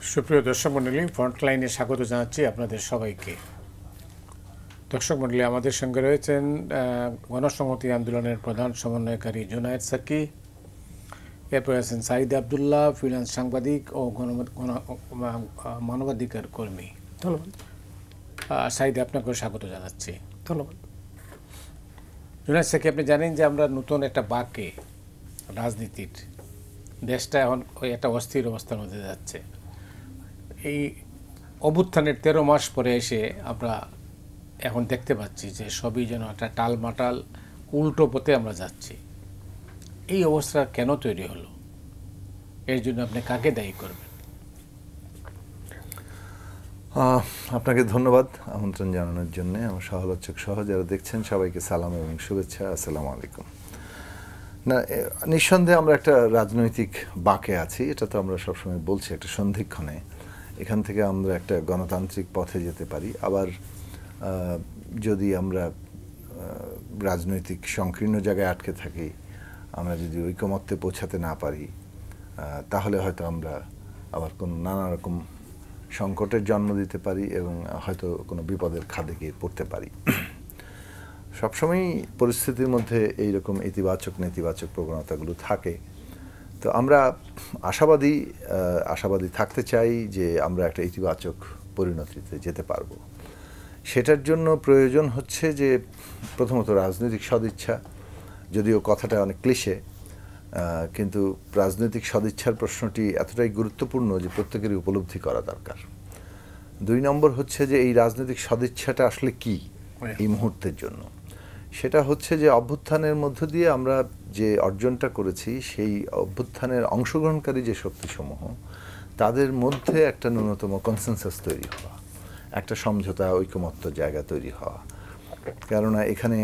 সুপ্রিয় দর্শক মণ্ডলী, ফ্রন্টলাইনে স্বাগত জানাচ্ছি আপনাদের সবাইকে। দর্শক মণ্ডলী, আমাদের সঙ্গে রয়েছেন গণসংহতি আন্দোলনের প্রধান সমন্বয়কারী জুনায়েদ সাকি, এরপর আছেন সাইদ আবদুল্লাহ, ফ্রিল্যান্স সাংবাদিক ও মানবাধিকার কর্মী। ধন্যবাদ। সাইদ, আপনাকেও স্বাগত জানাচ্ছি। ধন্যবাদ। জুনায়েদ সাকি, আপনি জানেন যে আমরা নতুন একটা বাঁকে রাজনীতির, দেশটা এখন ওই একটা অস্থির অবস্থার মধ্যে যাচ্ছে। এই অভ্যুত্থানের 13 মাস পরে এসে আমরা এখন দেখতে পাচ্ছি যে সবই যেন একটা টালমাটাল উল্টো পথে আমরা যাচ্ছি। এই অবস্থা কেন তৈরি হলো? এর জন্য আপনি কাকে দায়ী করবেন? আপনাকে ধন্যবাদ আমন্ত্রণ জানানোর জন্য। আমার সহলোচক সহ যারা দেখছেন সবাইকে সালাম এবং শুভেচ্ছা। আসসালামু আলাইকুম। না, নিঃসন্দেহে আমরা একটা রাজনৈতিক বাঁকে আছি, এটা তো আমরা সবসময় বলছি, একটা সন্ধিক্ষণে। এখান থেকে আমরা একটা গণতান্ত্রিক পথে যেতে পারি, আবার যদি আমরা রাজনৈতিক সংকীর্ণ জায়গায় আটকে থাকি, আমরা যদি ঐকমত্যে পৌঁছাতে না পারি, তাহলে হয়তো আমরা আবার কোনো নানা রকম সংকটের জন্ম দিতে পারি এবং হয়তো কোনো বিপদের খাদে গিয়ে পড়তে পারি। সবসময়ই পরিস্থিতির মধ্যে এইরকম ইতিবাচক নেতিবাচক প্রবণতাগুলো থাকে। তো আমরা আশাবাদী থাকতে চাই যে আমরা একটা ইতিবাচক পরিণতিতে যেতে পারবো। সেটার জন্য প্রয়োজন হচ্ছে যে প্রথমত রাজনৈতিক সদিচ্ছা, যদিও কথাটা অনেক ক্লিশে, কিন্তু রাজনৈতিক সদিচ্ছার প্রশ্নটি এতটাই গুরুত্বপূর্ণ যে প্রত্যেকেরই উপলব্ধি করা দরকার। 2 নম্বর হচ্ছে যে এই রাজনৈতিক সদিচ্ছাটা আসলে কি এই মুহূর্তের জন্য। সেটা হচ্ছে যে অভ্যুত্থানের মধ্য দিয়ে আমরা যে অর্জনটা করেছি, সেই অভ্যুত্থানের অংশগ্রহণকারী যে শক্তিসমূহ, তাদের মধ্যে একটা ন্যূনতম কনসেনসাস তৈরি হওয়া, একটা সমঝোতা ঐকমত্য জায়গা তৈরি হওয়া। কেননা এখানে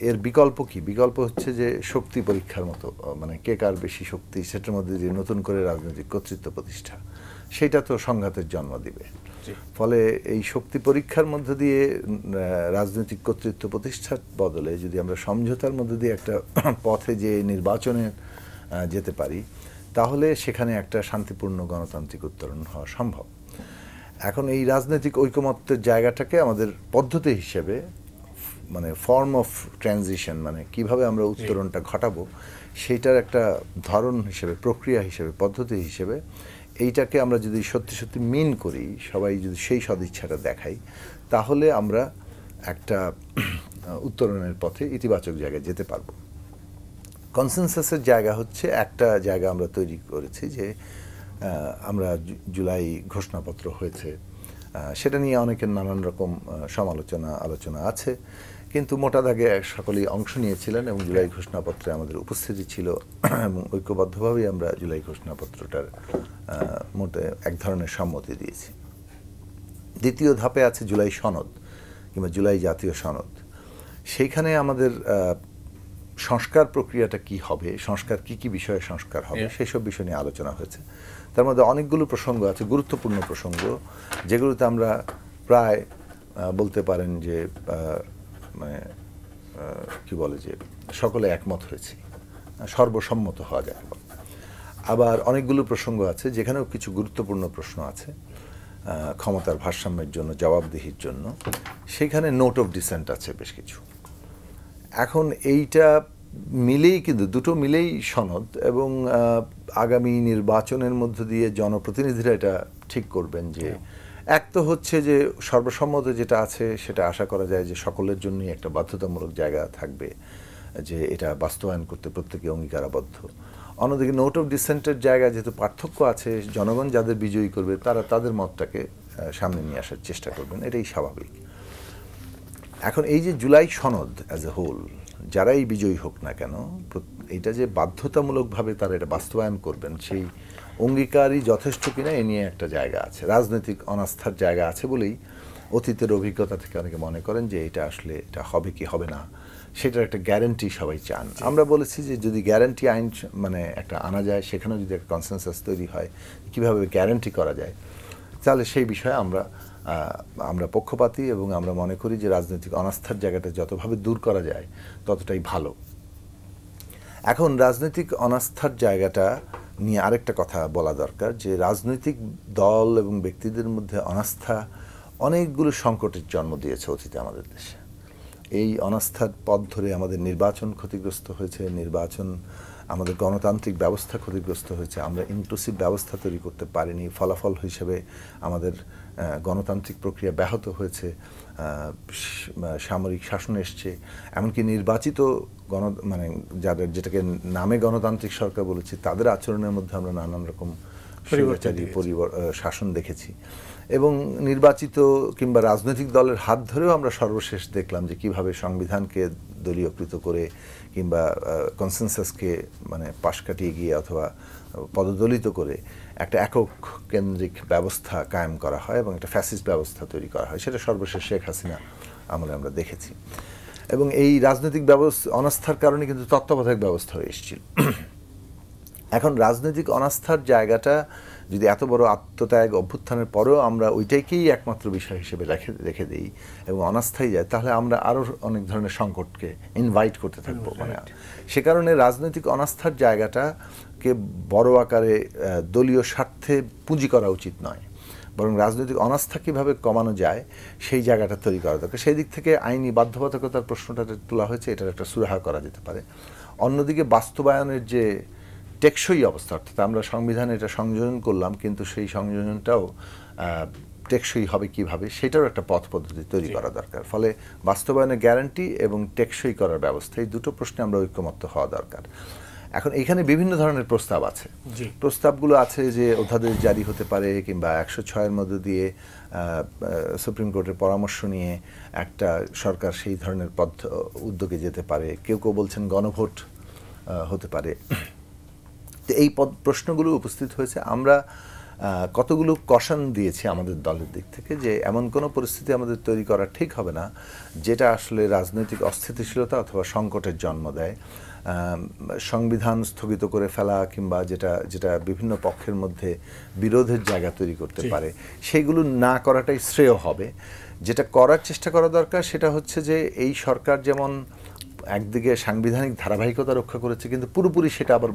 এর বিকল্প কি? বিকল্প হচ্ছে যে শক্তি পরীক্ষার মতো, মানে কে কার বেশি শক্তি, সেটার মধ্যে যে নতুন করে রাজনৈতিক কর্তৃত্ব প্রতিষ্ঠা, সেটা তো সংঘাতের জন্ম দিবে। ফলে এই শক্তি পরীক্ষার মধ্য দিয়ে রাজনৈতিক কর্তৃত্ব প্রতিষ্ঠার বদলে যদি আমরা সমঝোতার মধ্য দিয়ে একটা পথে যে নির্বাচনে যেতে পারি, তাহলে সেখানে একটা শান্তিপূর্ণ গণতান্ত্রিক উত্তরণ হওয়া সম্ভব। এখন এই রাজনৈতিক ঐকমত্যের জায়গাটাকে আমাদের পদ্ধতি হিসেবে, মানে ফর্ম অফ ট্রানজিশন, মানে কিভাবে আমরা উত্তরণটা ঘটাবো, সেইটার একটা ধরন হিসেবে, প্রক্রিয়া হিসেবে, পদ্ধতি হিসেবে এইটাকে আমরা যদি সত্যি সত্যি মিন করি, সবাই যদি সেই সদিচ্ছাটা দেখাই, তাহলে আমরা একটা উত্তরণের পথে ইতিবাচক জায়গায় যেতে পারবো। কনসেনসাসের জায়গা হচ্ছে একটা জায়গা আমরা তৈরি করেছি যে আমরা জুলাই ঘোষণাপত্র হয়েছে, সেটা নিয়ে অনেকের নানান রকম আলোচনা আছে, কিন্তু মোটা দাগে সকলেই অংশ নিয়েছিলেন এবং জুলাই ঘোষণাপত্রে আমাদের উপস্থিতি ছিল এবং ঐক্যবদ্ধভাবেই আমরা জুলাই ঘোষণাপত্রটার মোটে এক ধরনের সম্মতি দিয়েছি। দ্বিতীয় ধাপে আছে জুলাই সনদ কিংবা জুলাই জাতীয় সনদ। সেইখানে আমাদের সংস্কার প্রক্রিয়াটা কি হবে, সংস্কার কি বিষয়ে সংস্কার হবে, সেসব বিষয় নিয়ে আলোচনা হয়েছে। তার মধ্যে অনেকগুলো প্রসঙ্গ আছে, গুরুত্বপূর্ণ প্রসঙ্গ, যেগুলোতে আমরা প্রায় বলতে পারেন যে মানে কি বলে যে সকলে একমত হয়েছি, সর্বসম্মত হওয়া যায়। আবার অনেকগুলো প্রসঙ্গ আছে যেখানেও কিছু গুরুত্বপূর্ণ প্রশ্ন আছে ক্ষমতার ভারসাম্যের জন্য, জবাবদিহির জন্য, সেখানে নোট অফ ডিসেন্ট আছে বেশ কিছু। এখন এইটা মিলেই, কিন্তু দুটো মিলেই সনদ, এবং আগামী নির্বাচনের মধ্য দিয়ে জনপ্রতিনিধিরা এটা ঠিক করবেন যে এক তো হচ্ছে যে সর্বসম্মত যেটা আছে সেটা আশা করা যায় যে সকলের জন্যই একটা বাধ্যতামূলক জায়গা থাকবে, যে এটা বাস্তবায়ন করতে প্রত্যেকে অঙ্গীকারাবদ্ধ। অন্যদিকে নোট অফ ডিসেন্টের জায়গায় যেহেতু পার্থক্য আছে, জনগণ যাদের বিজয়ী করবে তারা তাদের মতটাকে সামনে নিয়ে আসার চেষ্টা করবেন, এটাই স্বাভাবিক। এখন এই যে জুলাই সনদ অ্যাজ এ হোল, যারাই বিজয়ী হোক না কেন, এটা যে বাধ্যতামূলকভাবে তারা এটা বাস্তবায়ন করবেন, সেই অঙ্গীকারই যথেষ্ট কিনা এ নিয়ে একটা জায়গা আছে, রাজনৈতিক অনাস্থার জায়গা আছে বলেই অতীতের অভিজ্ঞতা থেকে অনেকে মনে করেন যে এটা আসলে এটা হবে কি হবে না, সেটার একটা গ্যারান্টি সবাই চান। আমরা বলেছি যে যদি গ্যারান্টি আইন মানে একটা আনা যায়, সেখানেও যদি একটা কনসেনসাস তৈরি হয় কীভাবে গ্যারান্টি করা যায়, তাহলে সেই বিষয়ে আমরা পক্ষপাতী এবং আমরা মনে করি যে রাজনৈতিক অনাস্থার জায়গাটা যতভাবে দূর করা যায় ততটাই ভালো। এখন রাজনৈতিক অনাস্থার জায়গাটা নিয়ে আরেকটা কথা বলা দরকার, যে রাজনৈতিক দল এবং ব্যক্তিদের মধ্যে অনাস্থা অনেকগুলো সংকটের জন্ম দিয়েছে অতীতে আমাদের দেশে। এই অনাস্থার পথ ধরে আমাদের নির্বাচন ক্ষতিগ্রস্ত হয়েছে, আমাদের গণতান্ত্রিক ব্যবস্থা ক্ষতিগ্রস্ত হয়েছে, আমরা ইনক্লুসিভ ব্যবস্থা তৈরি করতে পারিনি, ফলাফল হিসেবে আমাদের গণতান্ত্রিক প্রক্রিয়া ব্যাহত হয়েছে, সামরিক শাসন এসছে, এমনকি নির্বাচিত যেটাকে নামে গণতান্ত্রিক সরকার বলেছি তাদের আচরণের মধ্যে আমরা নানান রকম শাসন দেখেছি। এবং নির্বাচিত কিংবা রাজনৈতিক দলের হাত ধরেও আমরা সর্বশেষ দেখলাম যে কিভাবে সংবিধানকে দলীয়কৃত করে কিংবা কনসেনসাসকে পাশ কাটিয়ে গিয়ে অথবা পদদলিত করে একটা একক কেন্দ্রিক ব্যবস্থা কায়েম করা হয় এবং একটা ফ্যাসিস্ট ব্যবস্থা তৈরি করা হয়। সেটা সর্বশেষ শেখ হাসিনা আমলে আমরা দেখেছি। এবং এই রাজনৈতিক অনাস্থার কারণে কিন্তু তত্ত্বাবধায়ক ব্যবস্থা হয়ে এসেছিল। এখন রাজনৈতিক অনাস্থার জায়গাটা যদি এত বড় আত্মত্যাগ অভ্যুত্থানের পরেও আমরা ওইটাকেই একমাত্র বিষয় হিসেবে রেখে দিই এবং অনাস্থায় যায়, তাহলে আমরা আরও অনেক ধরনের সংকটকে ইনভাইট করতে থাকবো। সে কারণে রাজনৈতিক অনাস্থার জায়গাটাকে বড় আকারে দলীয় স্বার্থে পুঁজি করা উচিত নয়, বরং রাজনৈতিক অনাস্থা কীভাবে কমানো যায় সেই জায়গাটা তৈরি করা দরকার। সেই দিক থেকে আইনি বাধ্যবাধকতার প্রশ্নটা তোলা হয়েছে, এটার একটা সুরাহা করা যেতে পারে। অন্যদিকে বাস্তবায়নের যে টেকসই অবস্থা, অর্থাৎ আমরা সংবিধানে এটা সংযোজন করলাম, কিন্তু সেই সংযোজনটাও টেকসই হবে কিভাবে সেটারও একটা পথ পদ্ধতি তৈরি করা দরকার। ফলে বাস্তবায়নের গ্যারান্টি এবং টেকসই করার ব্যবস্থা, এই দুটো প্রশ্নে আমরা ঐক্যমত্য হওয়া দরকার। এখন এখানে বিভিন্ন ধরনের প্রস্তাব আছে। প্রস্তাবগুলো আছে যে অধ্যাদেশ জারি হতে পারে কিংবা 106-এর মধ্য দিয়ে সুপ্রিম কোর্টের পরামর্শ নিয়ে একটা সরকার সেই ধরনের উদ্যোগে যেতে পারে। কেউ কেউ বলছেন গণভোট হতে পারে। তো এই প্রশ্নগুলো উপস্থিত হয়েছে। আমরা কতগুলো কশন দিয়েছি আমাদের দলের দিক থেকে যে এমন কোনো পরিস্থিতি আমাদের তৈরি করা ঠিক হবে না যেটা আসলে রাজনৈতিক অস্থিতিশীলতা অথবা সংকটের জন্ম দেয়। সংবিধান স্থগিত করে ফেলা কিংবা যেটা বিভিন্ন পক্ষের মধ্যে বিরোধের জায়গা তৈরি করতে পারে, সেইগুলো না করাটাই শ্রেয় হবে। যেটা করার চেষ্টা করা দরকার সেটা হচ্ছে যে এই সরকার যেমন একদিকে সাংবিধানিক ধারাবাহিকতা রক্ষা করেছে, কিন্তু পুরোপুরি সেটা আবার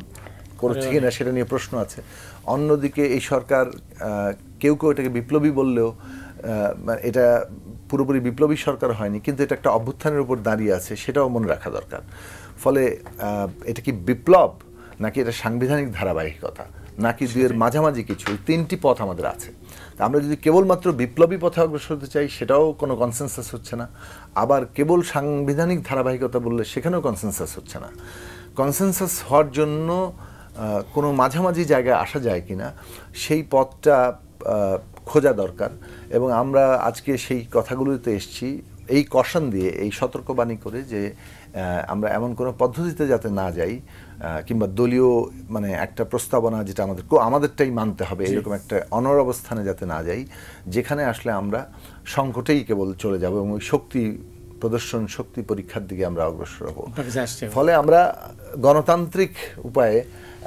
করেছে কিনা সেটা নিয়ে প্রশ্ন আছে। অন্যদিকে এই সরকার কেউ এটাকে বিপ্লবী বললেও এটা পুরোপুরি বিপ্লবী সরকার হয়নি, কিন্তু এটা একটা অভ্যুত্থানের উপর দাঁড়িয়ে আছে, সেটাও মনে রাখা দরকার। ফলে এটা কি বিপ্লব নাকি এটা সাংবিধানিক ধারাবাহিকতা নাকি দুইয়ের মাঝামাঝি কিছু, তিনটি পথ আমাদের আছে। আমরা যদি কেবলমাত্র বিপ্লবী পথে অগ্রসর হতে চাই সেটাও কোনো কনসেনসাস হচ্ছে না, আবার কেবল সাংবিধানিক ধারাবাহিকতা বললে সেখানেও কনসেনসাস হচ্ছে না। কনসেনসাস হওয়ার জন্য কোনো মাঝামাঝি জায়গায় আসা যায় কিনা সেই পথটা খোঁজা দরকার। এবং আমরা আজকে সেই কথাগুলোতে এসেছি এই কশন দিয়ে, এই সতর্কবাণী করে যে আমরা এমন কোনো পদ্ধতিতে যাতে না যাই কিংবা দলীয় একটা প্রস্তাবনা যেটা আমাদেরটাই মানতে হবে এরকম একটা অনড় অবস্থানে যাতে না যাই, যেখানে আসলে আমরা সংকটেই কেবল চলে যাব এবং শক্তি প্রদর্শন, শক্তি পরীক্ষার দিকে আমরা অগ্রসর হব। ফলে আমরা গণতান্ত্রিক উপায়ে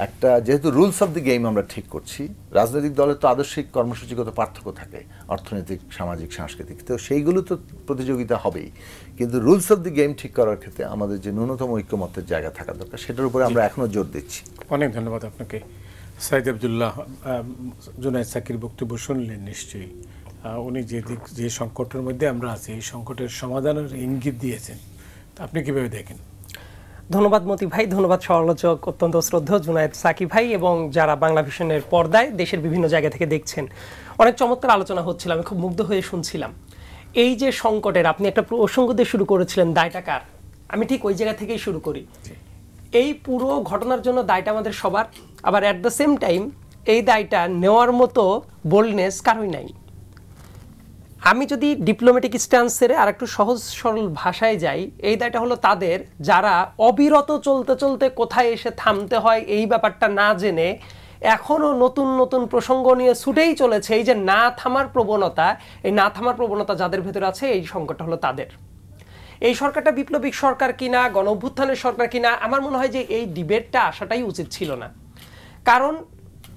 একটা, যেহেতু রুলস অফ দি গেম আমরা ঠিক করছি, রাজনৈতিক দলের তো আদর্শিক কর্মসূচিগত পার্থক্য থাকে, অর্থনৈতিক, সামাজিক, সাংস্কৃতিক, তো সেইগুলো তো প্রতিযোগিতা হবেই, কিন্তু রুলস অফ দি গেম ঠিক করার ক্ষেত্রে আমাদের যে ন্যূনতম ঐক্যমত্যের জায়গা থাকা দরকার সেটার উপরে আমরা এখনো জোর দিচ্ছি। অনেক ধন্যবাদ আপনাকে। সাইদ আব্দুল্লাহ, জুনায়েদ সাকির বক্তব্য শুনলেন নিশ্চয়ই। উনি যে সংকটের মধ্যে আমরা আছি এই সংকটের সমাধানের ইঙ্গিত দিয়েছেন, আপনি কিভাবে দেখেন? ধন্যবাদ মতি ভাই, ধন্যবাদ সমালোচক অত্যন্ত শ্রদ্ধেয় জুনায়েদ সাকি ভাই এবং যারা বাংলা ভিশনের পর্দায় দেশের বিভিন্ন জায়গা থেকে দেখছেন। অনেক চমৎকার আলোচনা হচ্ছিল, আমি খুব মুগ্ধ হয়ে শুনছিলাম। এই যে সংকটের আপনি একটা প্রসঙ্গ দিয়ে শুরু করেছিলেন, দায়টা কার, আমি ঠিক ওই জায়গা থেকেই শুরু করি। এই পুরো ঘটনার জন্য দায়টা আমাদের সবার, আবার অ্যাট দ্য সেম টাইম এই দায়টা নেওয়ার মতো বোল্ডনেস কারোই নাই। আমি যদি ডিপ্লোম্যাটিক স্ট্যান্স ছেড়ে আর একটু সহজ সরল ভাষায় যাই, এই দায়টা হলো তাদের যারা অবিরত চলতে চলতে কোথায় এসে থামতে হয় এই ব্যাপারটা না জেনে এখনও নতুন নতুন প্রসঙ্গ নিয়ে ছুটেই চলেছে। এই যে না থামার প্রবণতা, এই না থামার প্রবণতা যাদের ভেতরে আছে, এই সংকটটা হলো তাদের। এই সরকারটা বিপ্লবিক সরকার কিনা, গণ অভ্যুত্থানের সরকার কিনা, আমার মনে হয় যে এই ডিবেটটা আসাটাই উচিত ছিল না। কারণ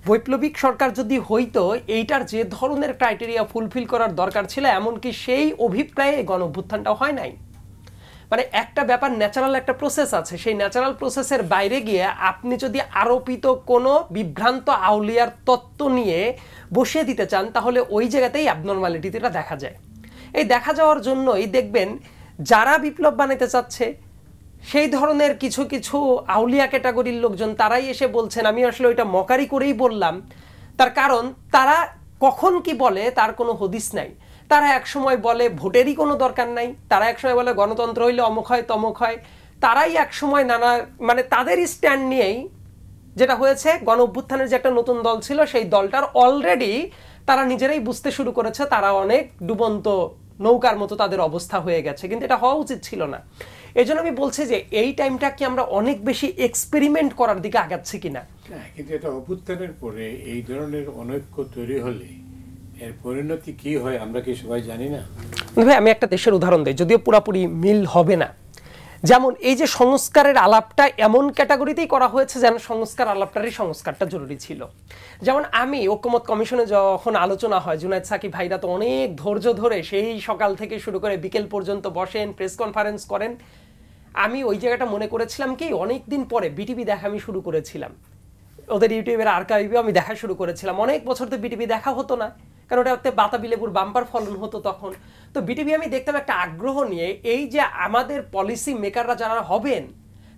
বৈপ্লবিক সরকার যদি হইতো, এইটার যে ধরনের ক্রাইটেরিয়া ফুলফিল করার দরকার ছিল, এমনকি সেই অভিপ্রায়ে গণ অভ্যুত্থানটাও হয় নাই। মানে একটা ব্যাপার ন্যাচারাল একটা প্রসেস আছে, সেই ন্যাচারাল প্রসেসের বাইরে গিয়ে আপনি যদি আরোপিত কোনো বিভ্রান্ত আউলিয়ার তত্ত্ব নিয়ে বসিয়ে দিতে চান, তাহলে ওই জায়গাতেই অ্যাবনর্মালিটিটা দেখা যায়। এই দেখা যাওয়ার জন্যই দেখবেন যারা বিপ্লব বানাতে চাচ্ছে সেই ধরনের কিছু কিছু আউলিয়া ক্যাটাগরির লোকজন তারাই এসে বলছেন, আমি আসলে ওইটা মকারি করেই বললাম। তার কারণ তারা কখন কি বলে তার কোনো হদিস নাই। তারা একসময় বলে ভোটেরই কোনো দরকার নাই, তারা একসময় বলে গণতন্ত্র হইলে অমুক হয় তমুক হয়, তারাই একসময় নানা মানে তাদেরই স্ট্যান্ড নিয়েই যেটা হয়েছে, গণ অভ্যুত্থানের যে একটা নতুন দল ছিল সেই দলটার অলরেডি তারা নিজেরাই বুঝতে শুরু করেছে তারা অনেক ডুবন্ত নৌকার মতো তাদের অবস্থা হয়ে গেছে, কিন্তু এটা হওয়া উচিত ছিল না। এই জন্য আমি বলছি যে এই টাইমটা কি আমরা অনেক বেশি এক্সপেরিমেন্ট করার দিকে আগাচ্ছি কিনা। কিন্তু এটা অভ্যুত্থানের পরে এই ধরনের অনৈক্য তৈরি হলে এর পরিণতি কি হয় আমরা কি সবাই জানি না? ভাই আমি একটা দেশের উদাহরণ দিই, যদিও পুরাপুরি মিল হবে না। যেমন এই যে সংস্কারের আলাপটা এমন ক্যাটাগরিতেই করা হয়েছে যেন সংস্কার আলাপটারই সংস্কারটা জরুরি ছিল। যেমন আমি ঐকমত্য কমিশনে যখন আলোচনা হয়, জুনায়েদ সাকি ভাইরা তো অনেক ধৈর্য ধরে সেই সকাল থেকে শুরু করে বিকেল পর্যন্ত বসেন, প্রেস কনফারেন্স করেন। আমি ওই জায়গাটা মনে করেছিলাম কি, অনেক দিন পরে বিটিভি দেখা আমি শুরু করেছিলাম, ওদের ইউটিউবের আর্কাইভে আমি দেখা শুরু করেছিলাম। অনেক বছর তো বিটিভি দেখা হতো না, কারণ ওটাতে বাতাবি লেবুর বাম্পার ফলন হতো তখন। তো বিটিভি আমি দেখতাম একটা আগ্রহ নিয়ে, এই যে আমাদের পলিসি মেকাররা যারা হবেন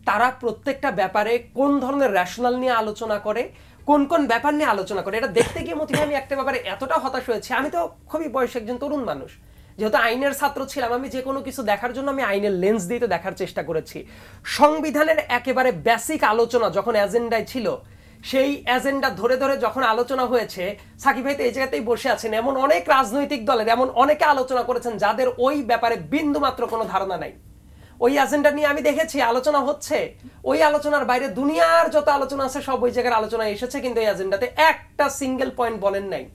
তারা প্রত্যেকটা ব্যাপারে কোন ধরনের রেশনাল নিয়ে আলোচনা করে, কোন কোন ব্যাপার নিয়ে আলোচনা করে। এটা দেখতে গিয়ে মতি আমি একটা ব্যাপারে এতটা হতাশ হয়েছি। আমি তো খুবই বয়সে একজন তরুণ মানুষ, যেহেতু আইনের ছাত্র ছিলাম, আমি যে কোনো কিছু দেখার জন্য আমি আইনের লেন্স দিয়ে দেখার চেষ্টা করেছি। সংবিধানের একেবারে বেসিক আলোচনা যখন এজেন্ডায় ছিল, সেই এজেন্ডা ধরে ধরে যখন আলোচনা হয়েছে, সাকিব ভাই তো এই জায়গাতেই বসে আছেন, এমন অনেক রাজনৈতিক দলের এমন অনেকে আলোচনা করেছেন যাদের ওই ব্যাপারে বিন্দু মাত্র কোনো ধারণা নাই। ওই এজেন্ডা নিয়ে আমি দেখেছি আলোচনা হচ্ছে, ওই আলোচনার বাইরে দুনিয়ার যত আলোচনা আছে সব ওই জায়গার আলোচনা এসেছে, কিন্তু এই এজেন্ডাতে একটা সিঙ্গেল পয়েন্ট বলেন নাই।